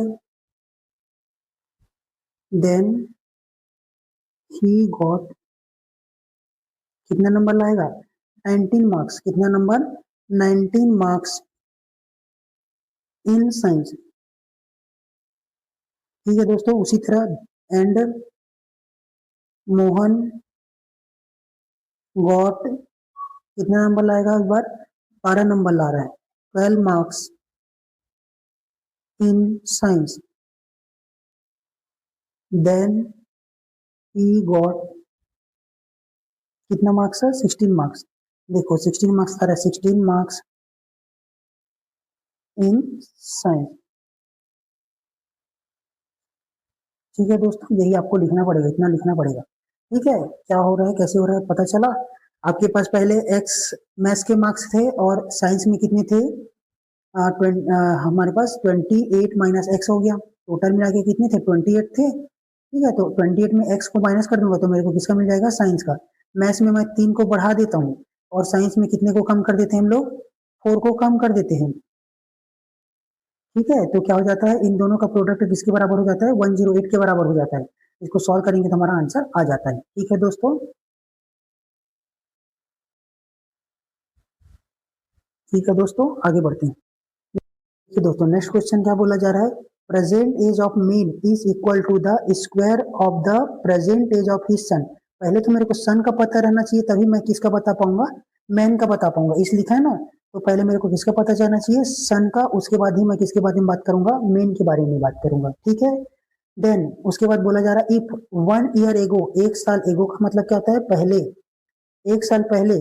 then he got, कितना नंबर लाएगा 19 मार्क्स, कितना नंबर 19 मार्क्स इन साइंस। ठीक है दोस्तों, उसी तरह एंड मोहन गॉट, कितना नंबर लाएगा इस बार 12 नंबर ला रहा है, 12 marks in science then he got, कितना मार्क्स है 16 मार्क्स, देखो 16 मार्क्स आ रहा है, 16 मार्क्स इन साइंस। ठीक है दोस्तों, यही आपको लिखना पड़ेगा, इतना लिखना पड़ेगा। ठीक है, क्या हो रहा है कैसे हो रहा है पता चला, आपके पास पहले एक्स मैथ्स के मार्क्स थे और साइंस में कितने थे, हमारे पास 28 माइनस एक्स हो गया, टोटल मिला के कितने थे 28 थे। ठीक है, तो 28 में एक्स को माइनस कर दूंगा तो मेरे को किसका मिल जाएगा साइंस का, मैथ्स में मैं 3 को बढ़ा देता हूँ और साइंस में कितने को कम कर देते हैं हम लोग 4 को कम कर देते हैं। ठीक है, तो क्या हो जाता है, इन दोनों का प्रोडक्ट किसके बराबर हो जाता है, 108 के बराबर हो जाता है। इसको सॉल्व करेंगे तो हमारा आंसर आ जाता है। ठीक है दोस्तों, ठीक है दोस्तों, आगे बढ़ते हैं। देखिए दोस्तों, नेक्स्ट क्वेश्चन क्या बोला जा रहा है, present age of man is equal to the square of the present age of his son. पहले तो मेरे को सन का पता रहना चाहिए, तभी मैं किसका बता पाऊंगा, मैन का बता पाऊंगा। इस लिखा है ना, तो पहले मेरे को किसका पता चलना चाहिए, सन का, उसके बाद ही मैं किसके बारे में बात करूंगा, मेन के बारे में बात करूंगा। ठीक है, देन उसके बाद बोला जा रहा है, इफ 1 ईयर एगो, एक साल एगो का मतलब क्या होता है, पहले, एक साल पहले,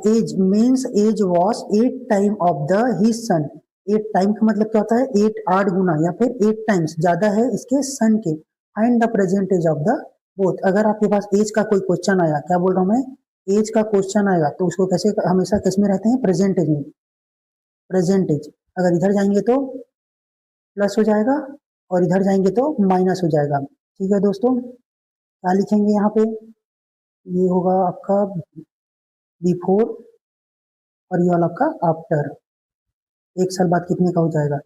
age means age was 8 time of the his son. 8 time का मतलब क्या होता है, 8 गुना या फिर 8 टाइम्स ज्यादा है इसके सन के। Find the present age of the both. अगर आपके पास एज का कोई क्वेश्चन आया, क्या बोल रहा हूं मैं, एज का क्वेश्चन आएगा तो उसको कैसे, हमेशा किस में रहते हैं, प्रेजेंटेज में। प्रेजेंटेज, अगर इधर जाएंगे तो प्लस हो जाएगा और इधर जाएंगे तो माइनस हो जाएगा। ठीक है दोस्तों, क्या लिखेंगे यहाँ पे, ये होगा आपका बिफोर और ये वाला आपका आफ्टर। एक साल बाद कितने का हो जाएगा,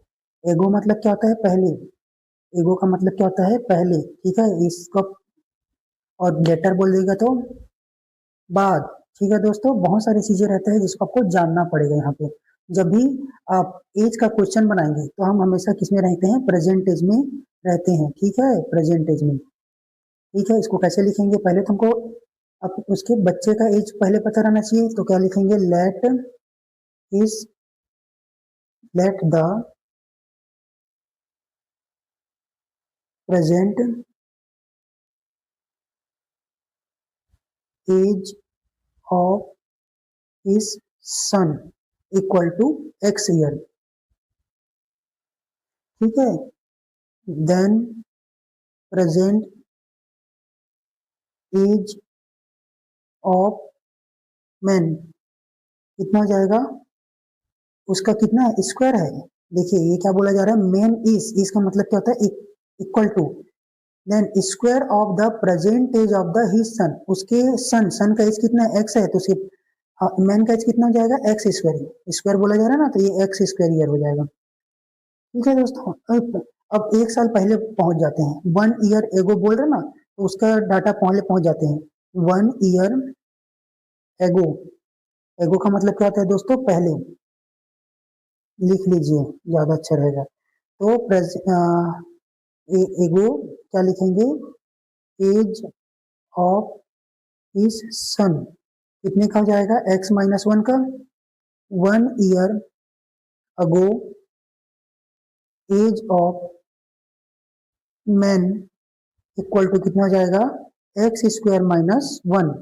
एगो मतलब क्या होता है, पहले, एगो का मतलब क्या होता है, पहले। ठीक है, इसको और लेटर बोल देगा तो बाद। ठीक है दोस्तों, बहुत सारी चीजें रहते हैं जिसको आपको जानना पड़ेगा यहाँ पे। जब भी आप एज का क्वेश्चन बनाएंगे तो हम हमेशा किस में रहते हैं, प्रेजेंट एज में रहते हैं। ठीक है, प्रेजेंट एज में। ठीक है, इसको कैसे लिखेंगे, पहले तुमको अब उसके बच्चे का एज पहले पता रहना चाहिए, तो क्या लिखेंगे, is let the present age of his son equal to x year. ठीक है, then present age of man कितना हो जाएगा, उसका कितना है, स्क्वायर है। देखिए ये क्या बोला जा रहा है, मैन इज का मतलब क्या होता है, equal to, then square of the present age of the his son, उसके सन का एज कितना है, एक्स है, तो उसके मैन का एज कितना हो जाएगा, एक्स स्क्वायर। स्क्वायर बोला जा रहा है ना, तो ये एक्स स्क्वायर ईयर हो जाएगा। ठीक है दोस्तों, अब एक साल पहले पहुंच जाते हैं, 1 ईयर एगो बोल रहे ना, तो उसका डाटा पहले पहुंच जाते हैं। 1 ईयर एगो, एगो का मतलब क्या होता है दोस्तों, पहले, लिख लीजिए ज्यादा अच्छा रहेगा। तो एगो क्या लिखेंगे, एज ऑफ हिज सन कितने का हो जाएगा, x-1 का। 1 year ago age of man equal to कितना हो जाएगा, एक्स स्क्वायर माइनस 1।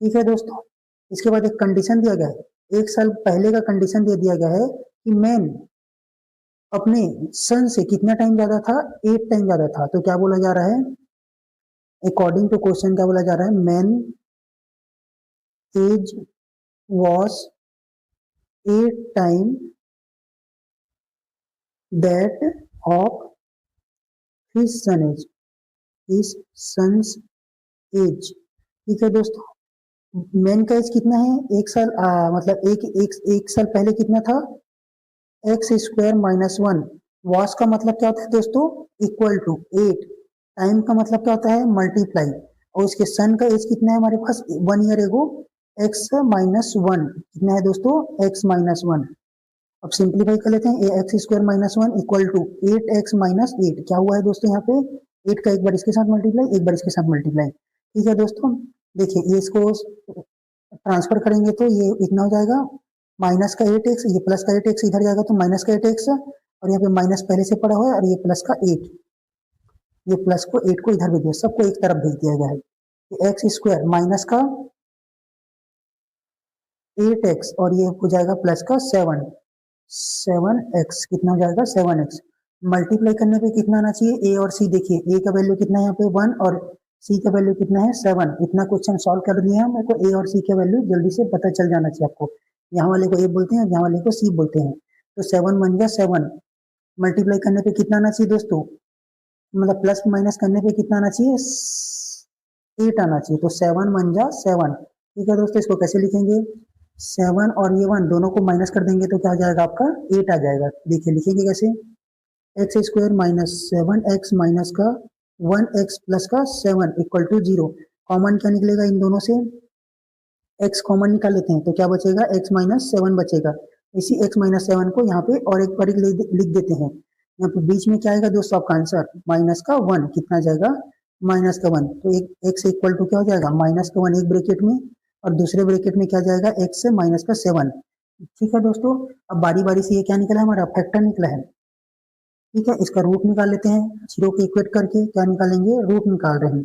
ठीक है दोस्तों, इसके बाद एक कंडीशन दिया गया है, एक साल पहले का कंडीशन दे दिया गया है कि मैन अपने सन से कितना टाइम ज्यादा था, 8 टाइम ज्यादा था। तो क्या बोला जा रहा है, अकॉर्डिंग टू क्वेश्चन क्या बोला जा रहा है, man age was 8 time that of his son age, his sons age. ठीक है दोस्तों, मैन का एज कितना है, एक साल, मतलब एक साल पहले कितना था, एक्स स्क्वायर माइनस 1। वॉस का मतलब क्या होता है दोस्तों, इक्वल टू 8। टाइम का मतलब क्या होता है, मल्टीप्लाई। और उसके सन का एज कितना है हमारे पास, 1 ईयर एगो, x-1 कितना है दोस्तों, x-1। अब सिंप्लीफाई कर लेते हैं, x square minus 1 equal to 8x-8। क्या हुआ है दोस्तों यहाँ पे, 8 का एक बार इसके साथ मल्टीप्लाई, एक बार इसके साथ मल्टीप्लाई। ठीक है दोस्तों, देखिए ये इसको ट्रांसफर करेंगे तो ये इतना हो जाएगा, माइनस का 8x, ये प्लस का 8x, इधर जाएगा तो माइनस का 8x, और यहाँ पे माइनस पहले से पड़ा हुआ है, और ये प्लस का 8, ये प्लस को 8 को इधर भेज दिया, सबको एक तरफ भेज दिया गया है। एक्स स्क्वायर माइनस का 8x और ये हो जाएगा प्लस का 7x, कितना हो जाएगा, 7x। मल्टीप्लाई करने पे कितना आना चाहिए, ए और सी। देखिए ए का वैल्यू कितना है यहाँ पे 1 और सी का वैल्यू कितना है 7। इतना क्वेश्चन सॉल्व कर दिया है, मेरे को ए और सी का वैल्यू जल्दी से पता चल जाना चाहिए आपको। यहाँ वाले को ए बोलते हैं, यहाँ वाले को सी बोलते हैं। तो 7 बन गया 7, मल्टीप्लाई करने पे कितना आना चाहिए दोस्तों, मतलब प्लस माइनस करने पे कितना आना चाहिए, 8 आना चाहिए। तो 7 बन जा 7। ठीक है दोस्तों, इसको कैसे लिखेंगे, 7 और ये 1 दोनों को माइनस कर देंगे तो क्या आ जाएगा आपका 8 आ जाएगा। देखिए लिखेंगे कैसे, x square minus 7x minus का 1x प्लस का 7 इक्वल टू 0। कॉमन क्या निकलेगा इन दोनों से, x कॉमन निकाल लेते हैं तो क्या बचेगा, x माइनस 7 बचेगा। इसी x माइनस 7 को यहाँ पे और एक बार लिख देते हैं। यहाँ पे बीच में क्या आएगा दोस्तों आपका आंसर, माइनस का 1 कितना जाएगा, माइनस का 1। तो एक x इक्वल टू क्या हो जाएगा, माइनस का 1 एक ब्रेकेट में और दूसरे ब्रेकेट में क्या जाएगा, x से माइनस का 7। ठीक है दोस्तों, अब बारी बारी से ये क्या निकला है, हमारा फैक्टर निकला है। ठीक है, इसका रूट निकाल लेते हैं, जीरो के इक्वेट करके क्या निकालेंगे, रूट निकाल रहे हैं।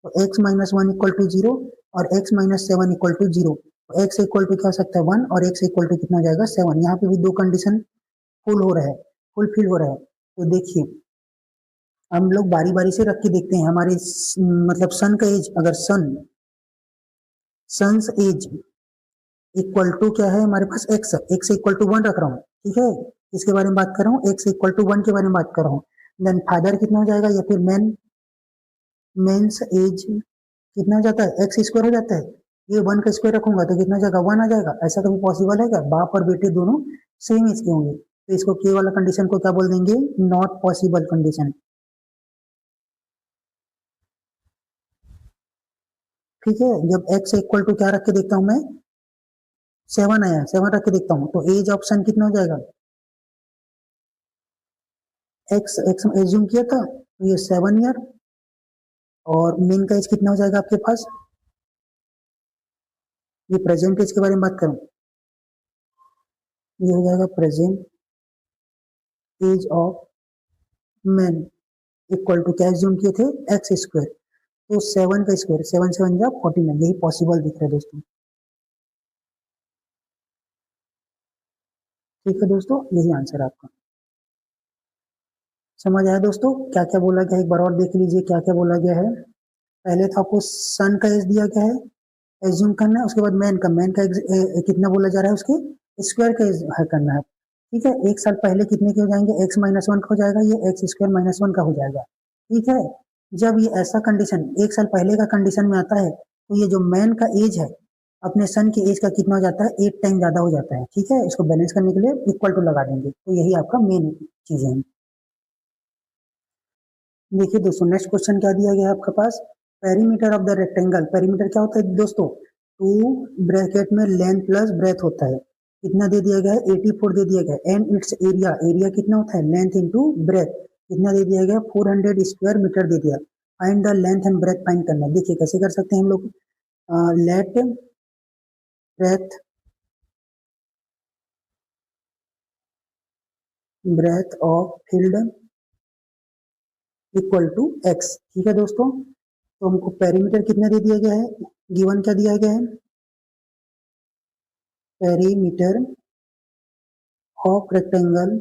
तो x माइनस 1 इक्वल टू 0 और x माइनस 7 इक्वल टू 0। तो x इक्वल टू क्या हो सकता है 1 और x इक्वल टू कितना हो जाएगा 7। यहाँ पे भी दो कंडीशन फुल हो रहा है, फुलफिल हो रहा है। तो देखिए हम लोग बारी बारी से रख के देखते हैं, हमारे मतलब सन का एज, अगर सन्स एज इक्वल टू क्या है हमारे पास x इक्वल टू 1 रख रहा हूँ। ठीक है, इसके बारे में बात कर रहा हूँ, x इक्वल टू 1 के बारे में बात कर रहा हूँ। देन फादर कितना हो जाएगा, या फिर मेंस एज कितना हो जाता है, एक्स स्क्वायर हो जाता है। ये 1 का स्क्वायर रखूंगा तो कितना जाएगा, 1 आ जाएगा। ऐसा कभी पॉसिबल है क्या, बाप और बेटे दोनों सेम एज के होंगे। तो इसको के वाला कंडीशन को क्या बोल देंगे, नॉट पॉसिबल कंडीशन। ठीक है, जब x इक्वल टू क्या रख के देखता हूं मैं, 7 आया, 7 रख के देखता हूं तो एज ऑप्शन कितना हो जाएगा, एक्स एज्यूम किया था तो ये 7 ईयर। और मेन का एज कितना हो जाएगा आपके पास, ये प्रेजेंट एज के बारे में बात करूं, ये हो जाएगा present age of man equal to क्या एज्यूम किए थे, एक्स स्क्वायर। तो 7 का स्क्वायर, 7 7 जा 49, यही पॉसिबल दिख रहा है दोस्तों। ठीक है दोस्तों, यही आंसर आपका। समझ आया दोस्तों, क्या क्या बोला गया है, एक बार और देख लीजिए क्या क्या बोला गया है। पहले तो आपको सन का एज दिया गया है, एज्यूम करना है। उसके बाद मैन का कितना बोला जा रहा है, उसके स्क्वायर का एज करना है। ठीक है, एक साल पहले कितने के हो जाएंगे, एक्स माइनस 1 का हो जाएगा, ये एक्स स्क्वायर माइनस 1 का हो जाएगा। ठीक है, जब ये ऐसा कंडीशन एक साल पहले का कंडीशन में आता है तो ये जो मैन का एज है अपने सन के एज का कितना हो जाता है, 8 टाइम ज्यादा हो जाता है। ठीक है, इसको बैलेंस करने के लिए इक्वल टू लगा देंगे, तो यही आपका मेन चीज है। देखिए दोस्तों, नेक्स्ट क्वेश्चन क्या दिया गया है आपके पास, perimeter of the rectangle. Perimeter क्या होता है दोस्तों, 2 ब्रैकेट में लेंथ प्लस ब्रेथ होता है। कितना दे दिया गया है, 84 दे दिया गया है। एंड इट्स एरिया, एरिया कितना होता है, लेंथ इंटू ब्रेथ, कितना दे दिया गया, 400 स्क्वायर मीटर दे दिया। Find the length and breadth find करना है। देखिए कैसे कर सकते हैं हम लोग, let breadth of field equal to x. ठीक है दोस्तों, तो हमको पेरीमीटर कितना दे दिया गया है, गिवन क्या दिया गया है, पेरीमीटर ऑफ रेक्टेंगल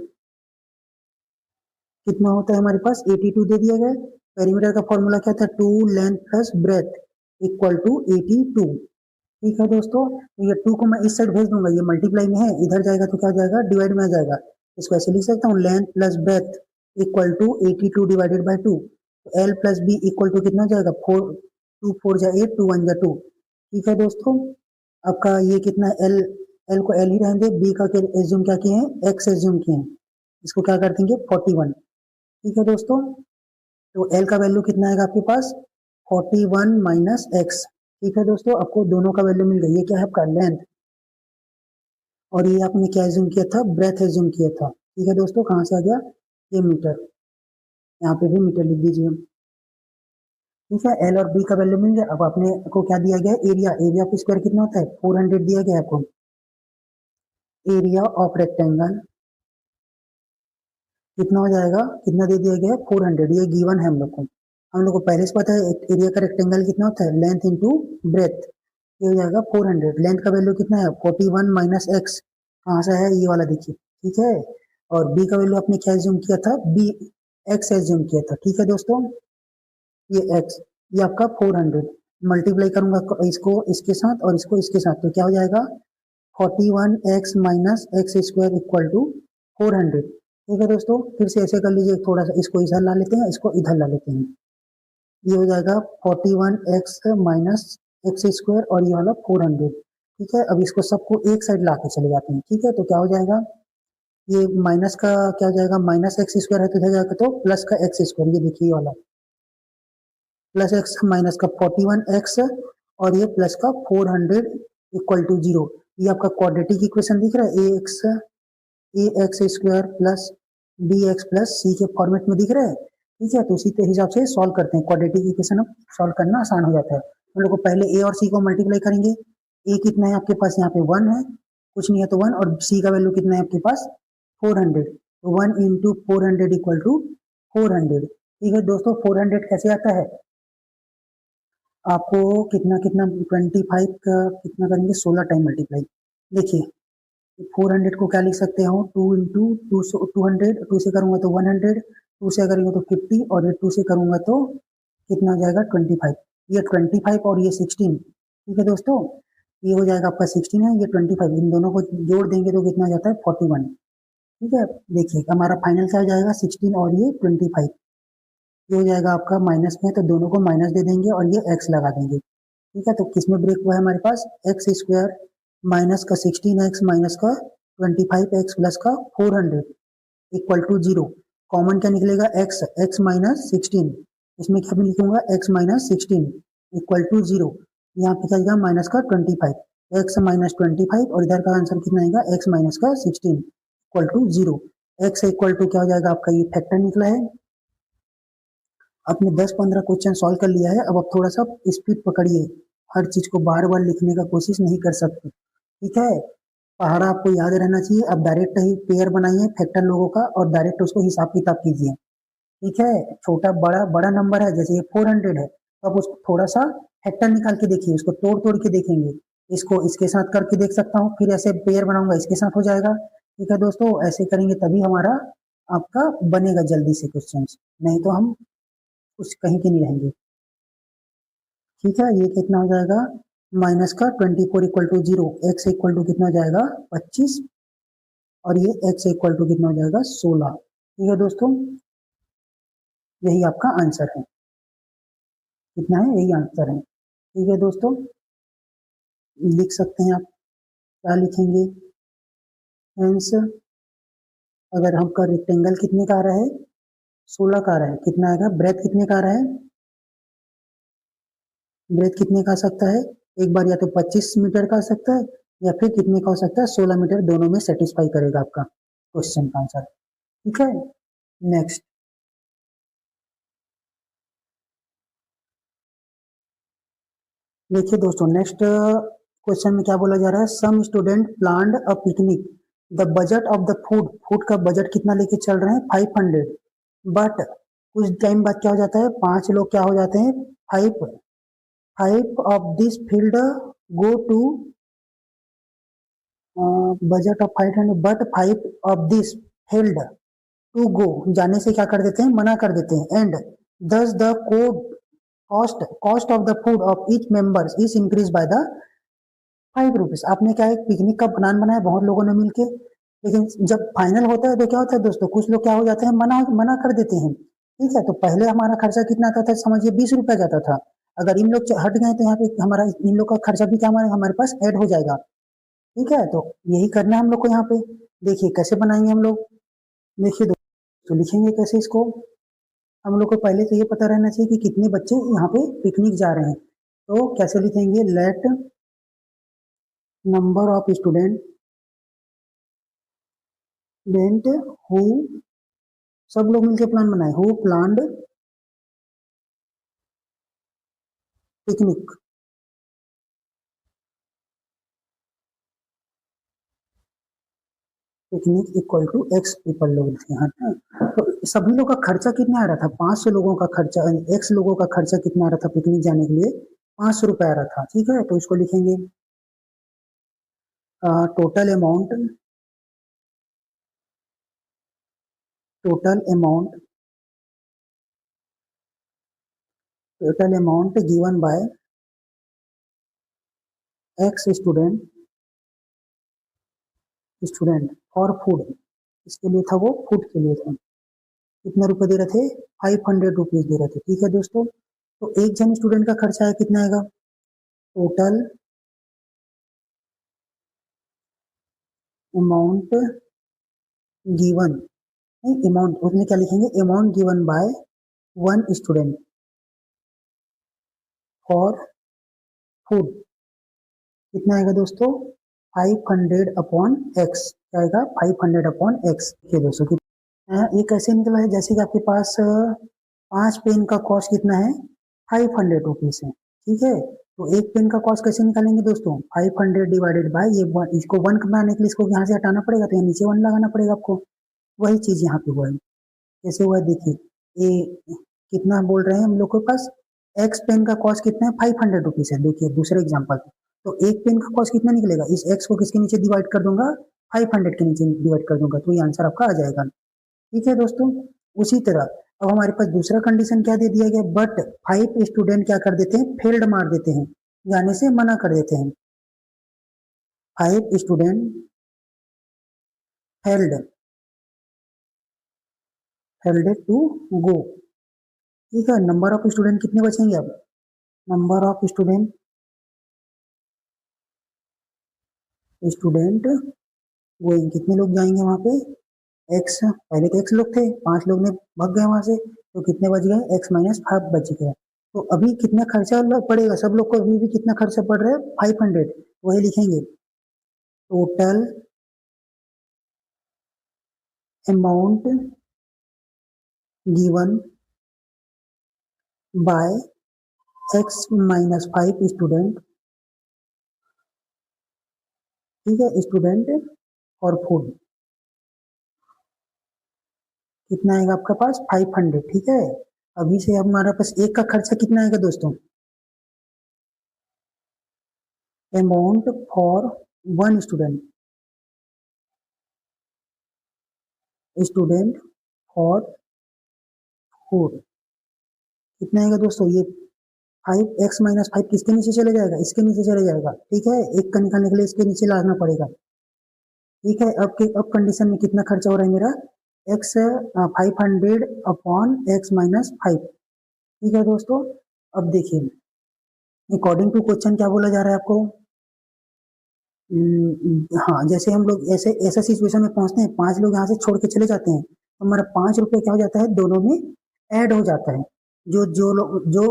कितना होता है हमारे पास, 82 दे दिया गया है। पेरीमीटर का फॉर्मूला क्या था, 2 length plus breadth equal to 82। ठीक है दोस्तों, तो ये 2 को मैं इस साइड भेज दूंगा, ये मल्टीप्लाई में है, इधर जाएगा तो क्या जाएगा, डिवाइड में आ जाएगा। इसको ऐसे लिख सकता हूँ, length plus breadth equal to 82 divided by 2। L plus B equal to कितना हो जाएगा, 4, 2 4 जा 8, 2 1 जा 2। ठीक है दोस्तों, आपका ये कितना, एल एल को एल ही रहने दे, बी का एज्यूम क्या किए हैं, एक्स एज्यूम किए हैं। इसको क्या कर देंगे 41। ठीक है दोस्तों, तो एल का वैल्यू कितना आएगा आपके पास, 41 माइनस एक्स। ठीक है दोस्तों, आपको दोनों का वैल्यू मिल गया। ये क्या है आपका लेंथ, और ये आपने क्या एज्यूम किया था, ब्रेथ एज्यूम किया था। ठीक है दोस्तों, कहाँ से आ गया, ये मीटर, यहाँ पे भी मीटर लिख दीजिए। ठीक है, एल और बी का वैल्यू मिल गया। अब आपने को क्या दिया गया, एरिया, एरिया ऑफ स्क्वायर कितना होता है, 400 दिया गया है आपको। एरिया ऑफ रेक्टेंगल कितना हो जाएगा, कितना दे दिया गया है, 400, ये गिवन है हम लोग को। हम लोग को पहले से पता है एरिया का रेक्टेंगल कितना होता है, लेंथ इंटू ब्रेथ, ये हो जाएगा 400। लेंथ का वैल्यू कितना है, 41 माइनस एक्स, कहाँ से है, ये वाला देखिए। ठीक है, और बी का वैल्यू आपने क्या एज्यूम किया था, बी एक्स एज्यूम किया था। ठीक है दोस्तों, ये एक्स, ये आपका 400, मल्टीप्लाई करूंगा इसको इसके साथ और इसको इसके साथ, तो क्या हो जाएगा, 41 x minus x square equal to 400। ठीक है दोस्तों, फिर से ऐसे कर लीजिए, थोड़ा सा इसको इधर ला लेते हैं, इसको इधर ला लेते हैं। ये हो जाएगा 41 एक्स माइनस एक्स स्क्वायर और ये वाला 400। ठीक है, अब इसको सबको एक साइड ला के चले जाते हैं। ठीक है, तो क्या हो जाएगा, ये माइनस का क्या हो जाएगा, माइनस एक्स स्क्वायर है तो इधर जाएगा तो प्लस का एक्स स्क्वायर, ये देखिए वाला प्लस एक्स माइनस का 41x और ये प्लस का 400 इक्वल टू 0। ये आपका क्वाड्रेटिक इक्वेशन दिख रहा है, a x square plus b x plus c के फॉर्मेट में दिख रहा है। ठीक है, तो उसी के हिसाब से सॉल्व करते हैं, क्वाड्रेटिक इक्वेशन सॉल्व करना आसान हो जाता है। हम लोग को पहले ए और सी को मल्टीप्लाई करेंगे। ए कितना है आपके पास, यहाँ पे 1 है, कुछ नहीं है तो 1, और सी का वैल्यू कितना है आपके पास 400, तो 1 इंटू 400 इक्वल टू 400। ठीक है दोस्तों, 400 कैसे आता है, आपको कितना कितना 25 का कितना करेंगे, 16 टाइम मल्टीप्लाई। देखिए 400 को क्या लिख सकते हो, 2 इंटू 200, 2 से करूंगा तो 100, 2 से करेंगे तो 50, और ये 2 से करूंगा तो कितना हो जाएगा 25। ये 25 और ये 16। ठीक है दोस्तों, ये हो जाएगा आपका 16 है, ये 25, इन दोनों को जोड़ देंगे तो कितना हो जाता है 41। ठीक है, देखिए हमारा फाइनल क्या हो जाएगा 16 और ये 25, ये हो जाएगा आपका माइनस में, तो दोनों को माइनस दे देंगे और ये एक्स लगा देंगे। ठीक है, तो किसमें ब्रेक हुआ है हमारे पास, एक्स स्क्वायर माइनस का 16x माइनस का 25x प्लस का 400 इक्वल टू 0। कॉमन क्या निकलेगा, x, x माइनस 16, इसमें क्या भी लिखूंगा x माइनस 16 इक्वल टू 0। यहाँ पे क्या आएगा माइनस का 25, x माइनस 25, और इधर का आंसर कितना आएगा x माइनस का 16 equal to 0। x equal to क्या हो जाएगा आपका, ये फैक्टर निकला है। आपने 10-15 क्वेश्चन सॉल्व कर लिया है, अब आप थोड़ा सा स्पीड पकड़िए, हर चीज को बार बार लिखने का कोशिश नहीं कर सकते। ठीक है, पहाड़ा आपको याद रहना चाहिए, आप डायरेक्ट ही पेयर बनाइए फैक्टर लोगों का और डायरेक्ट उसको हिसाब किताब कीजिए। ठीक है, छोटा बड़ा बड़ा नंबर है, जैसे ये 400 है, तो आप उसको थोड़ा सा फैक्टर निकाल के देखिए, उसको तोड़ तोड़ के देखेंगे, इसको इसके साथ करके देख सकता हूँ, फिर ऐसे पेयर बनाऊंगा इसके साथ हो जाएगा। ठीक है दोस्तों, ऐसे करेंगे तभी हमारा आपका बनेगा जल्दी से क्वेश्चन, नहीं तो हम कुछ कहीं के नहीं रहेंगे। ठीक है, ये कितना हो जाएगा, माइनस का 24 equal to 0, x equal to कितना हो जाएगा 25, और ये एक्स इक्वल टू कितना हो जाएगा 16। ठीक है दोस्तों, यही आपका आंसर है, कितना है यही आंसर है। ठीक है दोस्तों, लिख सकते हैं आप, क्या लिखेंगे, हेंस अगर हमका रेक्टेंगल कितने का आ रहा है 16 का आ रहा है, कितना आएगा, ब्रेथ कितने का आ रहा है, ब्रेथ कितने का आ सकता है, एक बार या तो 25 मीटर का आ सकता है, या फिर कितने का हो सकता है 16 मीटर, दोनों में सेटिस्फाई करेगा आपका क्वेश्चन का आंसर। ठीक है, नेक्स्ट देखिए दोस्तों, नेक्स्ट क्वेश्चन में क्या बोला जा रहा है, some student planned a picnic, the budget of the food, food का बजट कितना लेके चल रहे हैं 500, बट कुछ टाइम बाद क्या हो जाता है, 5 लोग क्या हो जाते हैं, five five of this field go to budget of 500, but 5 of this field to go, जाने से क्या कर देते हैं, मना कर देते हैं, एंड दस the code cost of the food of each members is increase by the 5 rupees. आपने क्या है पिकनिक का प्लान बनाया बहुत लोगों ने मिलके, लेकिन जब फाइनल होता है तो क्या होता है दोस्तों, कुछ लोग क्या हो जाते हैं, मना मना कर देते हैं। ठीक है, तो पहले हमारा खर्चा कितना आता था, समझिए 20 रुपया जाता था, अगर इन लोग हट गए तो यहाँ पे हमारा इन लोग का खर्चा भी क्या हमारे पास ऐड हो जाएगा। ठीक है, तो यही करना है हम लोग को यहाँ पे। देखिए कैसे बनाएंगे हम लोग, देखिए तो लिखेंगे कैसे इसको, हम लोग को पहले तो ये पता रहना चाहिए कि कितने बच्चे यहाँ पे पिकनिक जा रहे हैं, तो कैसे लिखेंगे, लेट नंबर ऑफ स्टूडेंट डेंट हु, सब लोग मिलकर प्लान बनाए, who planned picnic, picnic equal to x people लोग लिखे हैं। तो सभी लोग का खर्चा कितना आ रहा था, 500 लोगों का खर्चा, एक्स लोगों का खर्चा कितना आ रहा था पिकनिक जाने के लिए, 500 रुपया आ रहा था। ठीक है, तो इसको लिखेंगे total amount, total amount, total amount given by x student, student for food, इसके लिए था वो फूड के लिए था, कितने रुपए दे रहे थे 500 रुपीज दे रहे थे। ठीक है दोस्तों, तो एक जन स्टूडेंट का खर्चा है कितना आएगा, टोटल अमाउंट गिवन, नहीं अमाउंट, उसमें क्या लिखेंगे, amount given by one student for food, कितना आएगा दोस्तों, 500 अपॉन एक्स, क्या आएगा 500 अपॉन एक्स। ये दोस्तों कि ये कैसे निकला है, जैसे कि आपके पास 5 पेन का कॉस्ट कितना है, 500 रुपीज है, ठीक है। तो एक पेन का कॉस्ट कैसे निकालेंगे दोस्तों, 500 डिवाइडेड बाय ये इसको 1 बनाने के लिए इसको यहाँ से हटाना पड़ेगा, तो यहाँ नीचे 1 लगाना पड़ेगा आपको। वही चीज यहाँ पे हुआ है, कैसे हुआ है देखिए, ये कितना बोल रहे हैं हम लोग के पास, एक्स पेन का कॉस्ट कितना है, 500 रुपीज है। देखिए दूसरे एग्जाम्पल, तो एक पेन का कॉस्ट कितना निकलेगा, इस एक्स को किसके नीचे डिवाइड कर दूंगा, 500 के नीचे डिवाइड कर दूंगा, तो ये आंसर आपका आ जाएगा, ठीक है दोस्तों। उसी तरह अब हमारे पास दूसरा कंडीशन क्या दे दिया गया, बट 5 स्टूडेंट क्या कर देते हैं, फेल्ड मार देते हैं, जाने से मना कर देते हैं, 5 स्टूडेंट फेल्ड, फेल्डेड टू गो, ठीक है। नंबर ऑफ स्टूडेंट कितने बचेंगे अब, नंबर ऑफ स्टूडेंट गोइंग, कितने लोग जाएंगे वहां पे, एक्स, पहले तो एक्स लोग थे, 5 लोग ने भाग गए वहां से, तो कितने बच गए, एक्स माइनस 5 बच गए। तो अभी कितना खर्चा पड़ेगा, सब लोग को अभी भी कितना खर्चा पड़ रहा है, 500, वही लिखेंगे, total amount given by x minus 5 student, ठीक है, स्टूडेंट और फूड, कितना आएगा आपका पास 500, ठीक है। अभी से हमारे पास एक का खर्चा कितना आएगा दोस्तों, amount for one student for food, कितना आएगा दोस्तों, ये 5x-5 किसके नीचे चले जाएगा, इसके नीचे चले जाएगा, ठीक है, एक का निकालने के लिए इसके नीचे लाना पड़ेगा, ठीक है। अब कंडीशन में कितना खर्चा हो रहा है मेरा, x 500 अपॉन x-5, ठीक है दोस्तों। अब देखिए अकॉर्डिंग टू क्वेश्चन क्या बोला जा रहा है आपको, हाँ, जैसे हम लोग ऐसे ऐसा सिचुएशन में पहुंचते हैं, 5 लोग यहाँ से छोड़ के चले जाते हैं, तो हमारा 5 रुपये क्या हो जाता है, दोनों में ऐड हो जाता है। जो लोग जो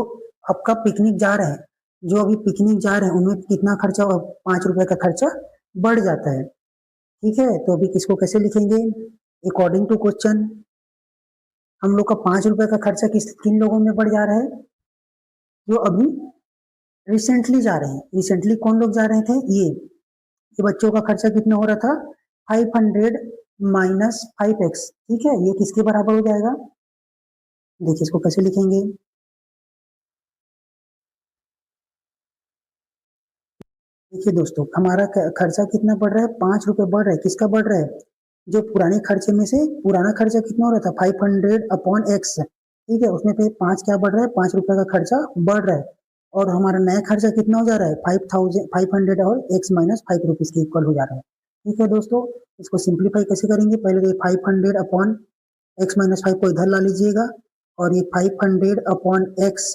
आपका पिकनिक जा रहे हैं, जो अभी पिकनिक जा रहे हैं, उनमें कितना खर्चा, 5 रुपए का खर्चा बढ़ जाता है, ठीक है। तो अभी किसको कैसे लिखेंगे, अकॉर्डिंग टू क्वेश्चन हम लोग का 5 रुपए का खर्चा किन लोगों में बढ़ जा रहा है, जो अभी रिसेंटली जा रहे हैं। रिसेंटली कौन लोग जा रहे थे, ये बच्चों का खर्चा कितना हो रहा था, 500 - 5x, ठीक है, ये किसके बराबर हो जाएगा, देखिए इसको कैसे लिखेंगे, देखिए दोस्तों हमारा खर्चा कितना बढ़ रहा है, 5 रुपए बढ़ रहा है, किसका बढ़ रहा है, जो पुराने खर्चे में से पुराना खर्चा कितना हो रहा था, 500 अपॉन एक्स, ठीक है, उसमें पे 5 क्या बढ़ रहा है, 5 रुपए का खर्चा बढ़ रहा है, और हमारा नया खर्चा कितना हो जा रहा है, 500 और x-5 रुपीज के इक्वल हो जा रहा है, ठीक है दोस्तों। इसको सिंप्लीफाई कैसे करेंगे, पहले तो 500 अपॉन x-5 को इधर ला लीजिएगा, और ये 500 अपॉन एक्स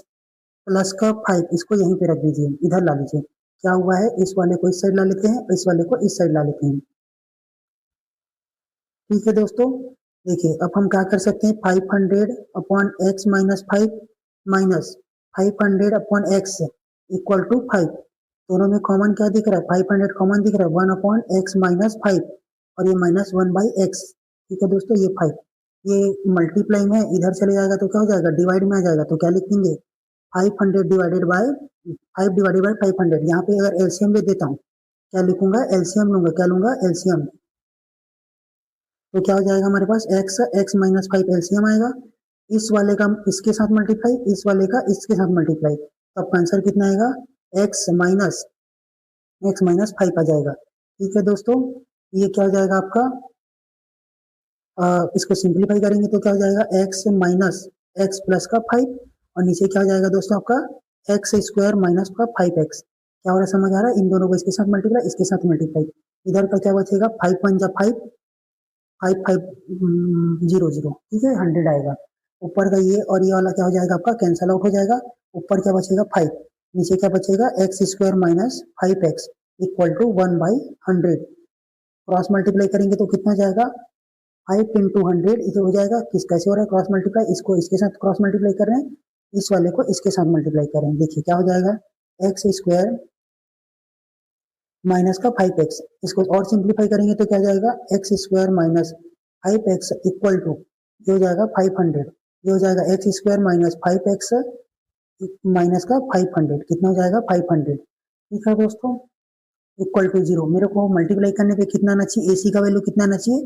प्लस का 5 इसको यहीं पे रख दीजिए, इधर ला लीजिए, क्या हुआ है, इस वाले को इस साइड ला लेते हैं, इस वाले को इस साइड ला लेते हैं, ठीक है दोस्तों। देखिए अब हम क्या कर सकते हैं, 500 upon x-5 minus 500 upon x equal to 5, दोनों में कॉमन क्या दिख रहा है, 500 कॉमन दिख रहा है, 1 अपॉन x-5, और ये -1/x, ठीक है दोस्तों, ये 5, ये मल्टीप्लाई में इधर चले जाएगा तो क्या हो जाएगा, डिवाइड में आ जाएगा, तो क्या लिख देंगे, 500 डिवाइडेड बाय 5 डिवाइडेड बाय 500, यहाँ पे अगर एलसीएम ले देता हूँ, क्या लिखूंगा, एलसीएम लूंगा, क्या लूंगा, एलसीएम, तो क्या हो जाएगा हमारे पास, x-5 एलसीएम आएगा, इस वाले का इसके साथ मल्टीप्लाई, इस वाले का इसके साथ मल्टीप्लाई, तो आपका आंसर कितना आएगा, x-5 आ जाएगा, ठीक है दोस्तों। ये क्या हो जाएगा आपका, इसको सिंप्लीफाई करेंगे तो क्या हो जाएगा, x प्लस का 5, और नीचे क्या हो जाएगा दोस्तों आपका, x² माइनस का 5x, क्या हो रहा है, समझ आ रहा है, इन दोनों को इसके साथ मल्टीप्लाई, इसके साथ मल्टीप्लाई, इधर का क्या बचेगा, 5×5 5×5 0 0, ठीक है, 100 आएगा, ऊपर का ये और ये वाला क्या हो जाएगा आपका, कैंसल आउट हो जाएगा, ऊपर क्या बचेगा 5, नीचे क्या बचेगा, x² - 5x equal to 1/100, cross multiply करेंगे तो कितना जाएगा 5 इंटू 100 इसे हो जाएगा कैसे हो रहा है क्रॉस मल्टीप्लाई, इसको इसके साथ क्रॉस मल्टीप्लाई कर रहे हैं, इस वाले को इसके साथ मल्टीप्लाई कर रहे हैं। देखिए क्या हो जाएगा एक्स स्क्वायर माइनस का 5x, इसको और सिंप्लीफाई करेंगे तो क्या जाएगा x square minus 5x equal to ये हो जाएगा 500, ये हो जाएगा x square minus 5x minus का 500 कितना हो जाएगा 500। ठीक है दोस्तों, इक्वल टू 0। मेरे को मल्टीप्लाई करने पे कितना आना चाहिए, AC का वैल्यू कितना आना चाहिए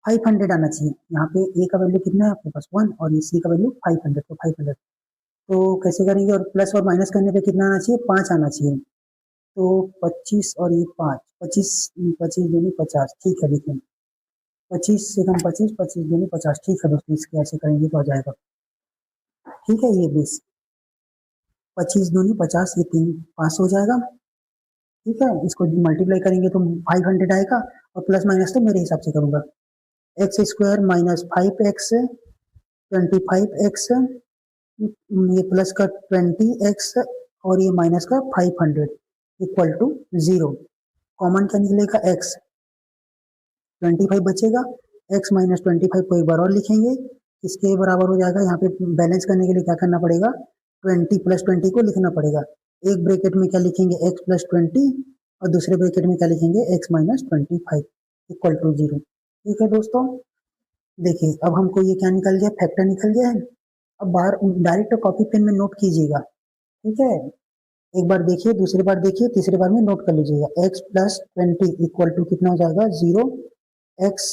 500 आना चाहिए। यहाँ पे A का वैल्यू कितना है आपके पास 1 और C का वैल्यू 500, तो 500 तो कैसे करेंगे, और प्लस और माइनस करने पे कितना आना चाहिए 5 आना चाहिए। तो 25 और ये 5, 25 25 दूनी 50, ठीक है देखिए 25 से कम 25, 25 दूनी 50, ठीक है दोस्तों, इसके ऐसे करेंगे तो आ जाएगा। ठीक है ये 20, 25 दूनी 50, ये 3 5 हो जाएगा। ठीक है, इसको मल्टीप्लाई करेंगे तो 500 आएगा, और प्लस माइनस तो मेरे हिसाब से करूंगा x square minus 5x 25x, ये प्लस का 20x और ये माइनस का 500 इक्वल टू 0। कॉमन क्या निकलेगा x, 25 बचेगा, x माइनस 25 को एक बार और लिखेंगे, इसके बराबर हो जाएगा। यहाँ पे बैलेंस करने के लिए क्या करना पड़ेगा 20 प्लस 20 को लिखना पड़ेगा। एक ब्रैकेट में क्या लिखेंगे x प्लस 20 और दूसरे ब्रैकेट में क्या लिखेंगे x माइनस 25 इक्वल टू 0। ठीक है दोस्तों, देखिए अब हमको ये क्या निकल गया फैक्टर निकल गया है। अब बाहर डायरेक्ट कॉपी पेन में नोट कीजिएगा। ठीक है, एक बार देखिए, दूसरी बार देखिए, तीसरी बार में नोट कर लीजिएगा x प्लस 20 इक्वल टू कितना हो जाएगा 0, x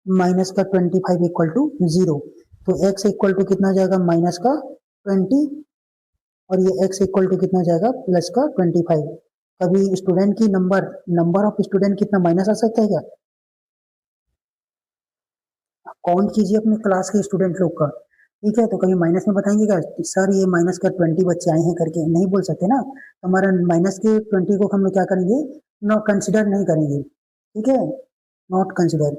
माइनस का 25 इक्वल टू 0। तो x इक्वल टू कितना हो जाएगा माइनस का 20 और ये x इक्वल टू कितना हो जाएगा प्लस का 25। कभी स्टूडेंट की नंबर ऑफ स्टूडेंट कितना माइनस आ सकता है क्या, काउंट कीजिए अपने क्लास के स्टूडेंट लोग का। ठीक है, तो कभी माइनस में बताएंगे क्या सर ये माइनस का 20 बच्चे आए हैं करके, नहीं बोल सकते ना। हमारा माइनस के 20 को हम लोग क्या करेंगे नॉट कंसिडर नहीं करेंगे। ठीक है, नॉट कंसिडर।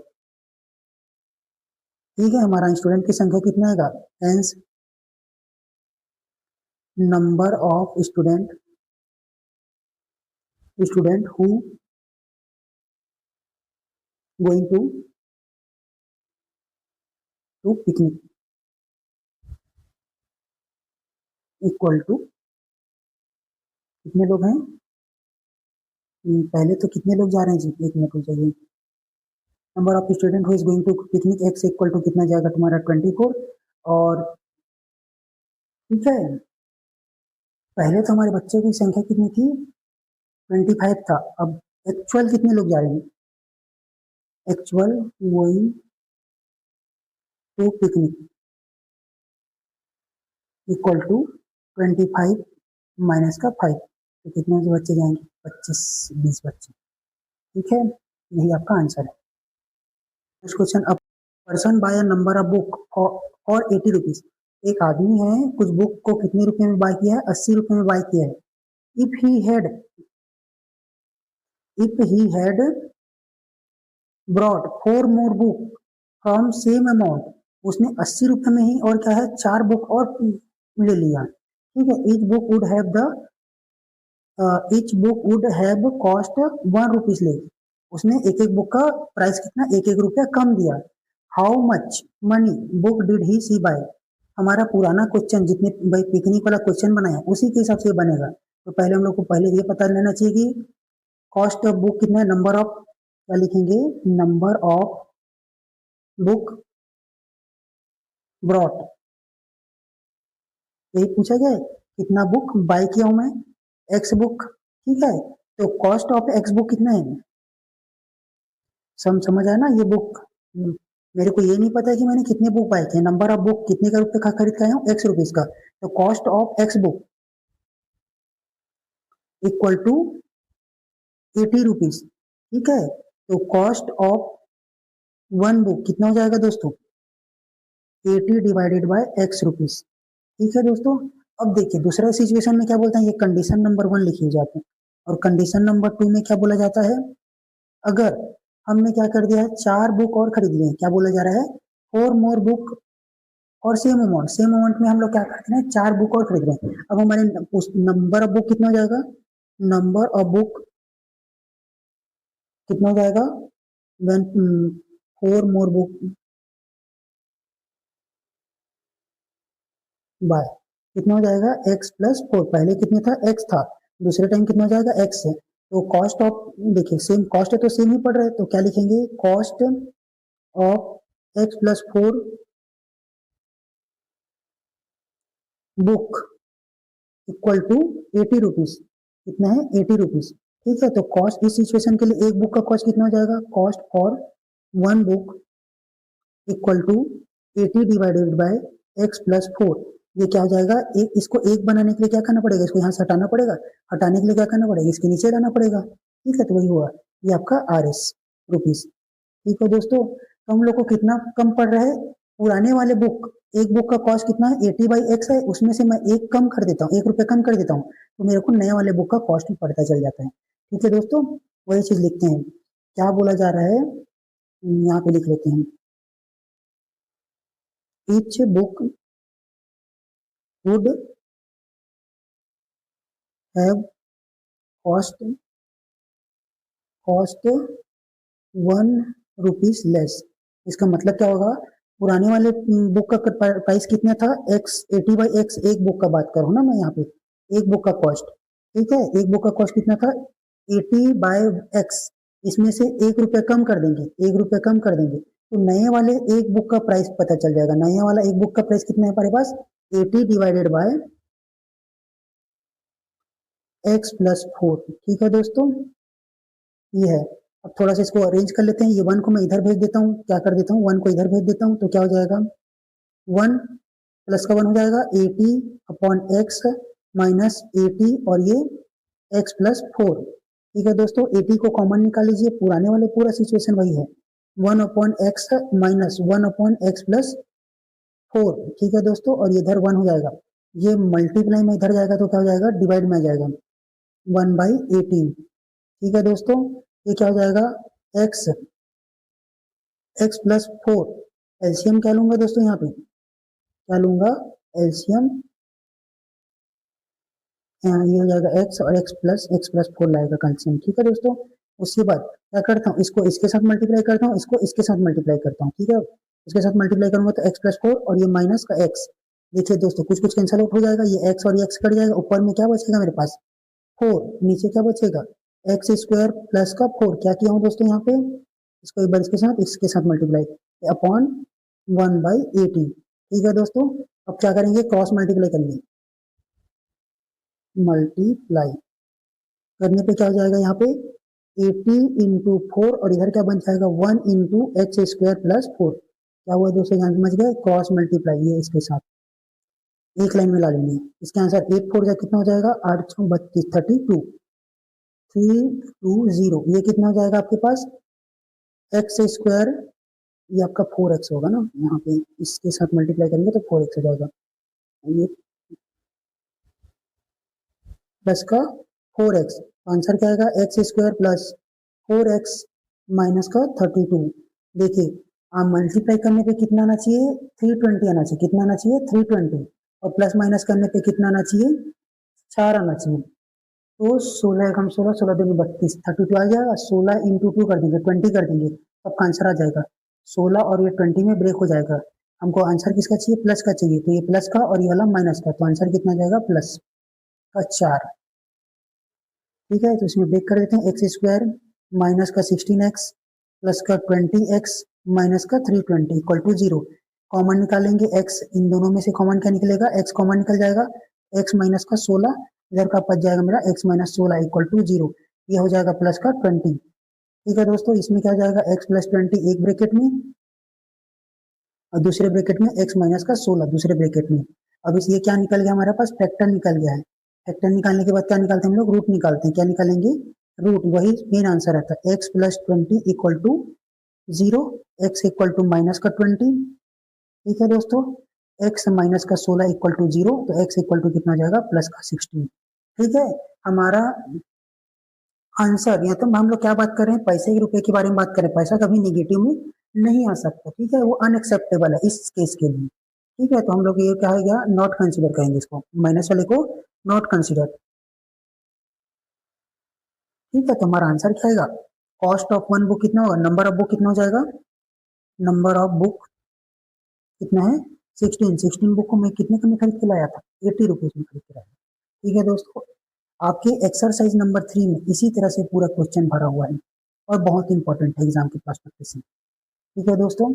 ठीक है, हमारा स्टूडेंट की संख्या कितना आएगा hence number of student who going to picnic equal to कितने लोग हैं, पहले तो कितने लोग जा रहे हैं जी, एक मिनट हो जाइए। Number of student who is going to picnic x equal to कितना जाएगा तुम्हारा 24। और ठीक है, पहले तो हमारे बच्चों की संख्या कितनी थी 25 था, अब एक्चुअल कितने लोग जा रहे हैं, actual going to picnic equal to 25 minus का 5, तो कितने बच्चे जाएंगे 25-20 बच्चे। ठीक है, यही आपका आंसर है। नेक्स्ट क्वेश्चन, अब person by a number of book और 80 रुपीज, एक आदमी है कुछ बुक को कितने रुपए में बाय किया है 80 रुपए में बाय किया है। If he had brought 4 more book from same amount, उसने 80 रुपए में ही और क्या है 4 बुक और ले लिया। ठीक है, each book would have cost 1 rupees ले, उसने एक एक बुक का प्राइस कितना 1 रुपया कम दिया। How much money book did he see buy, हमारा पुराना क्वेश्चन जितने भाई पिकनिक वाला क्वेश्चन बनाया उसी के हिसाब से बनेगा। तो पहले हम लोग को पहले ये पता लेना चाहिए कि कॉस्ट ऑफ बुक कितना है, नंबर ऑफ क्या लिखेंगे नंबर ऑफ बुक ब्रॉट, यही पूछा गया है कितना बुक बाय किया हूं मैं एक्स बुक। ठीक है, तो कॉस्ट ऑफ एक्स बुक कितना है, समझ आया ना। ये बुक मेरे को ये नहीं पता है कि मैंने कितने बुक बाय किए, नंबर ऑफ बुक कितने का रुपए का खरीद के आया हूँ एक्स रुपीज का, तो cost of x book equal to 80 rupees. ठीक है, तो कॉस्ट ऑफ 1 बुक कितना हो जाएगा दोस्तों 80 डिवाइडेड बाय एक्स रुपीज। ठीक है दोस्तों, अब देखिए दूसरा सिचुएशन में क्या बोलते हैं, ये कंडीशन नंबर 1 लिखी जाती है और कंडीशन नंबर 2 में क्या बोला जाता है, अगर हमने क्या कर दिया है 4 बुक और खरीद लिए, क्या बोला जा रहा है 4 मोर बुक और सेम अमाउंट में हम लोग क्या करते हैं 4 बुक और खरीद रहे हैं। अब हमारे नंबर ऑफ बुक कितना हो जाएगा, नंबर ऑफ बुक कितना हो जाएगा when 4 more book बाय कितना हो जाएगा x+4। पहले कितने था x था, दूसरे टाइम कितना हो जाएगा x है। तो कॉस्ट ऑफ, देखिए सेम कॉस्ट है तो सेम ही पड़ रहा है, तो क्या लिखेंगे cost of x+4 book equal to 80 rupees. कितना है 80 रुपीज। ठीक है, तो कॉस्ट इस सिचुएशन के लिए एक बुक का कॉस्ट कितना हो जाएगा, cost for 1 book equal to 80 divided by x+4। ये क्या हो जाएगा, एक इसको एक बनाने के लिए क्या करना पड़ेगा, इसको यहाँ से हटाना पड़ेगा, हटाने के लिए क्या करना पड़ेगा, इसके नीचे लाना पड़ेगा। ठीक है, तो वही हुआ ये आपका RS रुपीज। ठीक है दोस्तों, तो हम लोग को कितना कम पड़ रहा है, पुराने वाले बुक, एक बुक का कॉस्ट कितना है 80/x है, उसमें से मैं एक कम कर देता हूँ, 1 रुपया कम कर देता हूँ, तो मेरे को नए वाले बुक का कॉस्ट पड़ता चल जाता है। ठीक है दोस्तों, वही चीज लिखते हैं, क्या बोला जा रहा है यहाँ पे लिख लेते हैं, each book would have cost 1 rupees less. इसका मतलब क्या होगा, पुराने वाले बुक का प्राइस कितना था x, 80/x, एक बुक का बात करूँ ना मैं यहाँ पे, एक बुक का कॉस्ट। ठीक है, एक बुक का कॉस्ट कितना था 80/x, इसमें से 1 रुपया कम कर देंगे, 1 रुपया कम कर देंगे, तो नए वाले एक बुक का प्राइस पता चल जाएगा। नया वाला एक बुक का प्राइस कितना है हमारे पास 80 डिवाइडेड बाय x+4। ठीक है दोस्तों, ये है। अब थोड़ा सा इसको अरेंज कर लेते हैं, ये 1 को मैं इधर भेज देता हूँ, क्या कर देता हूँ 1 को इधर भेज देता हूँ, तो क्या हो जाएगा 1 प्लस का 1 हो जाएगा 80/x माइनस 80 और ये x+4। ठीक है दोस्तों, 80 को कॉमन निकाल लीजिए, पुराने वाले पूरा सिचुएशन वही है, 1/x माइनस 1/x+4। ठीक है दोस्तों, और ये इधर 1 हो जाएगा, ये मल्टीप्लाई में इधर जाएगा तो क्या हो जाएगा डिवाइड में आ जाएगा 1/18। ठीक है दोस्तों, ये क्या हो जाएगा x+4, एलसीएम क्या लूंगा दोस्तों, यहाँ पे क्या लूंगा एलसीएम, ये हो जाएगा x और x+4 लाएगा कैल्शियम। ठीक है दोस्तों, उसके बाद क्या करता हूँ, इसको इसके साथ मल्टीप्लाई करता हूँ, इसको इसके साथ मल्टीप्लाई करता हूँ। ठीक है, इसके साथ मल्टीप्लाई करूंगा तो x+4 और ये माइनस का x, देखिए दोस्तों कुछ कुछ कैंसिल आउट हो जाएगा, ये x और ये x कट जाएगा, ऊपर में क्या बचेगा मेरे पास 4, नीचे क्या बचेगा x² प्लस का 4। क्या किया हूँ दोस्तों यहाँ पे, इसको एक बार इसके साथ मल्टीप्लाई अपॉन 1/18। ठीक है दोस्तों, अब क्या करेंगे क्रॉस मल्टीप्लाई करेंगे, मल्टीप्लाई करने पे क्या हो जाएगा यहाँ पे 80 इंटू 4 और इधर क्या बन जाएगा 1 इंटू x² + 4। क्या हुआ दोस्तों, यहाँ समझ गए, क्रॉस मल्टीप्लाई ये इसके साथ एक लाइन में ला लेंगे। इसके आंसर 8 4 जा कितना हो जाएगा 8 6 32 32 320। ये कितना हो जाएगा आपके पास x², ये आपका 4x होगा ना, यहाँ पे इसके साथ मल्टीप्लाई करेंगे तो 4x हो जाएगा, ये प्लस का 4x, आंसर क्या आएगा x² प्लस 4x माइनस का 32। देखिए आप मल्टीप्लाई करने पे कितना आना चाहिए 320 आना चाहिए, कितना आना चाहिए 320, और प्लस माइनस करने पे कितना आना चाहिए 4 आना चाहिए। तो 16 कम 16 16 दूनी 32 32 आ जाएगा, 16 इंटू 2 कर देंगे 20 कर देंगे, तब का आंसर आ जाएगा 16 और ये 20 में ब्रेक हो जाएगा। हमको आंसर किसका चाहिए प्लस का चाहिए, तो ये प्लस का और ये वाला माइनस का, तो आंसर कितना जाएगा प्लस का 4। ठीक है, तो इसमें ब्रेक कर देते हैं, x² माइनस का 16x प्लस का 20x माइनस का 320 इक्वल टू 0। कॉमन निकालेंगे x, इन दोनों में से कॉमन क्या निकलेगा x कॉमन निकल जाएगा, x माइनस का 16 इधर का बच जाएगा मेरा x माइनस 16 इक्वल टू 0, ये हो जाएगा प्लस का 20। ठीक है दोस्तों, इसमें क्या जाएगा x प्लस 20 एक ब्रैकेट में और दूसरे ब्रैकेट में x माइनस का 16 दूसरे ब्रैकेट में। अब इस ये क्या निकल गया हमारे पास फैक्टर निकल गया है। फैक्टर निकालने के बाद क्या निकालते हैं हम लोग रूट निकालते हैं, क्या निकालेंगे रूट, वही मेन आंसर आता है x plus 20 equal to 0, x equal to minus का 20। ठीक है दोस्तों, x माइनस का 16 इक्वल टू 0, तो x इक्वल टू कितना हो जाएगा प्लस का 16। ठीक है, हमारा आंसर, या तो हम लोग क्या बात कर रहे हैं पैसे के रुपए के बारे में बात करें, पैसा कभी नेगेटिव में नहीं आ सकता। ठीक है, वो अनएक्सेप्टेबल है इस केस के लिए। ठीक है, तो हम लोग ये क्या है गया नॉट कंसिडर करेंगे, इसको माइनस वाले को नॉट कंसिडर। ठीक है, तो हमारा आंसर क्या आएगा कॉस्ट ऑफ वन बुक कितना होगा, नंबर ऑफ बुक कितना हो जाएगा, नंबर ऑफ बुक कितना है 16 बुक को मैं कितने में खरीद के लाया था, 80 रुपीज में खरीद के लाया। ठीक है दोस्तों, आपके एक्सरसाइज नंबर 3 में इसी तरह से पूरा क्वेश्चन भरा हुआ है और बहुत इंपॉर्टेंट है एग्जाम के पास। ठीक है दोस्तों,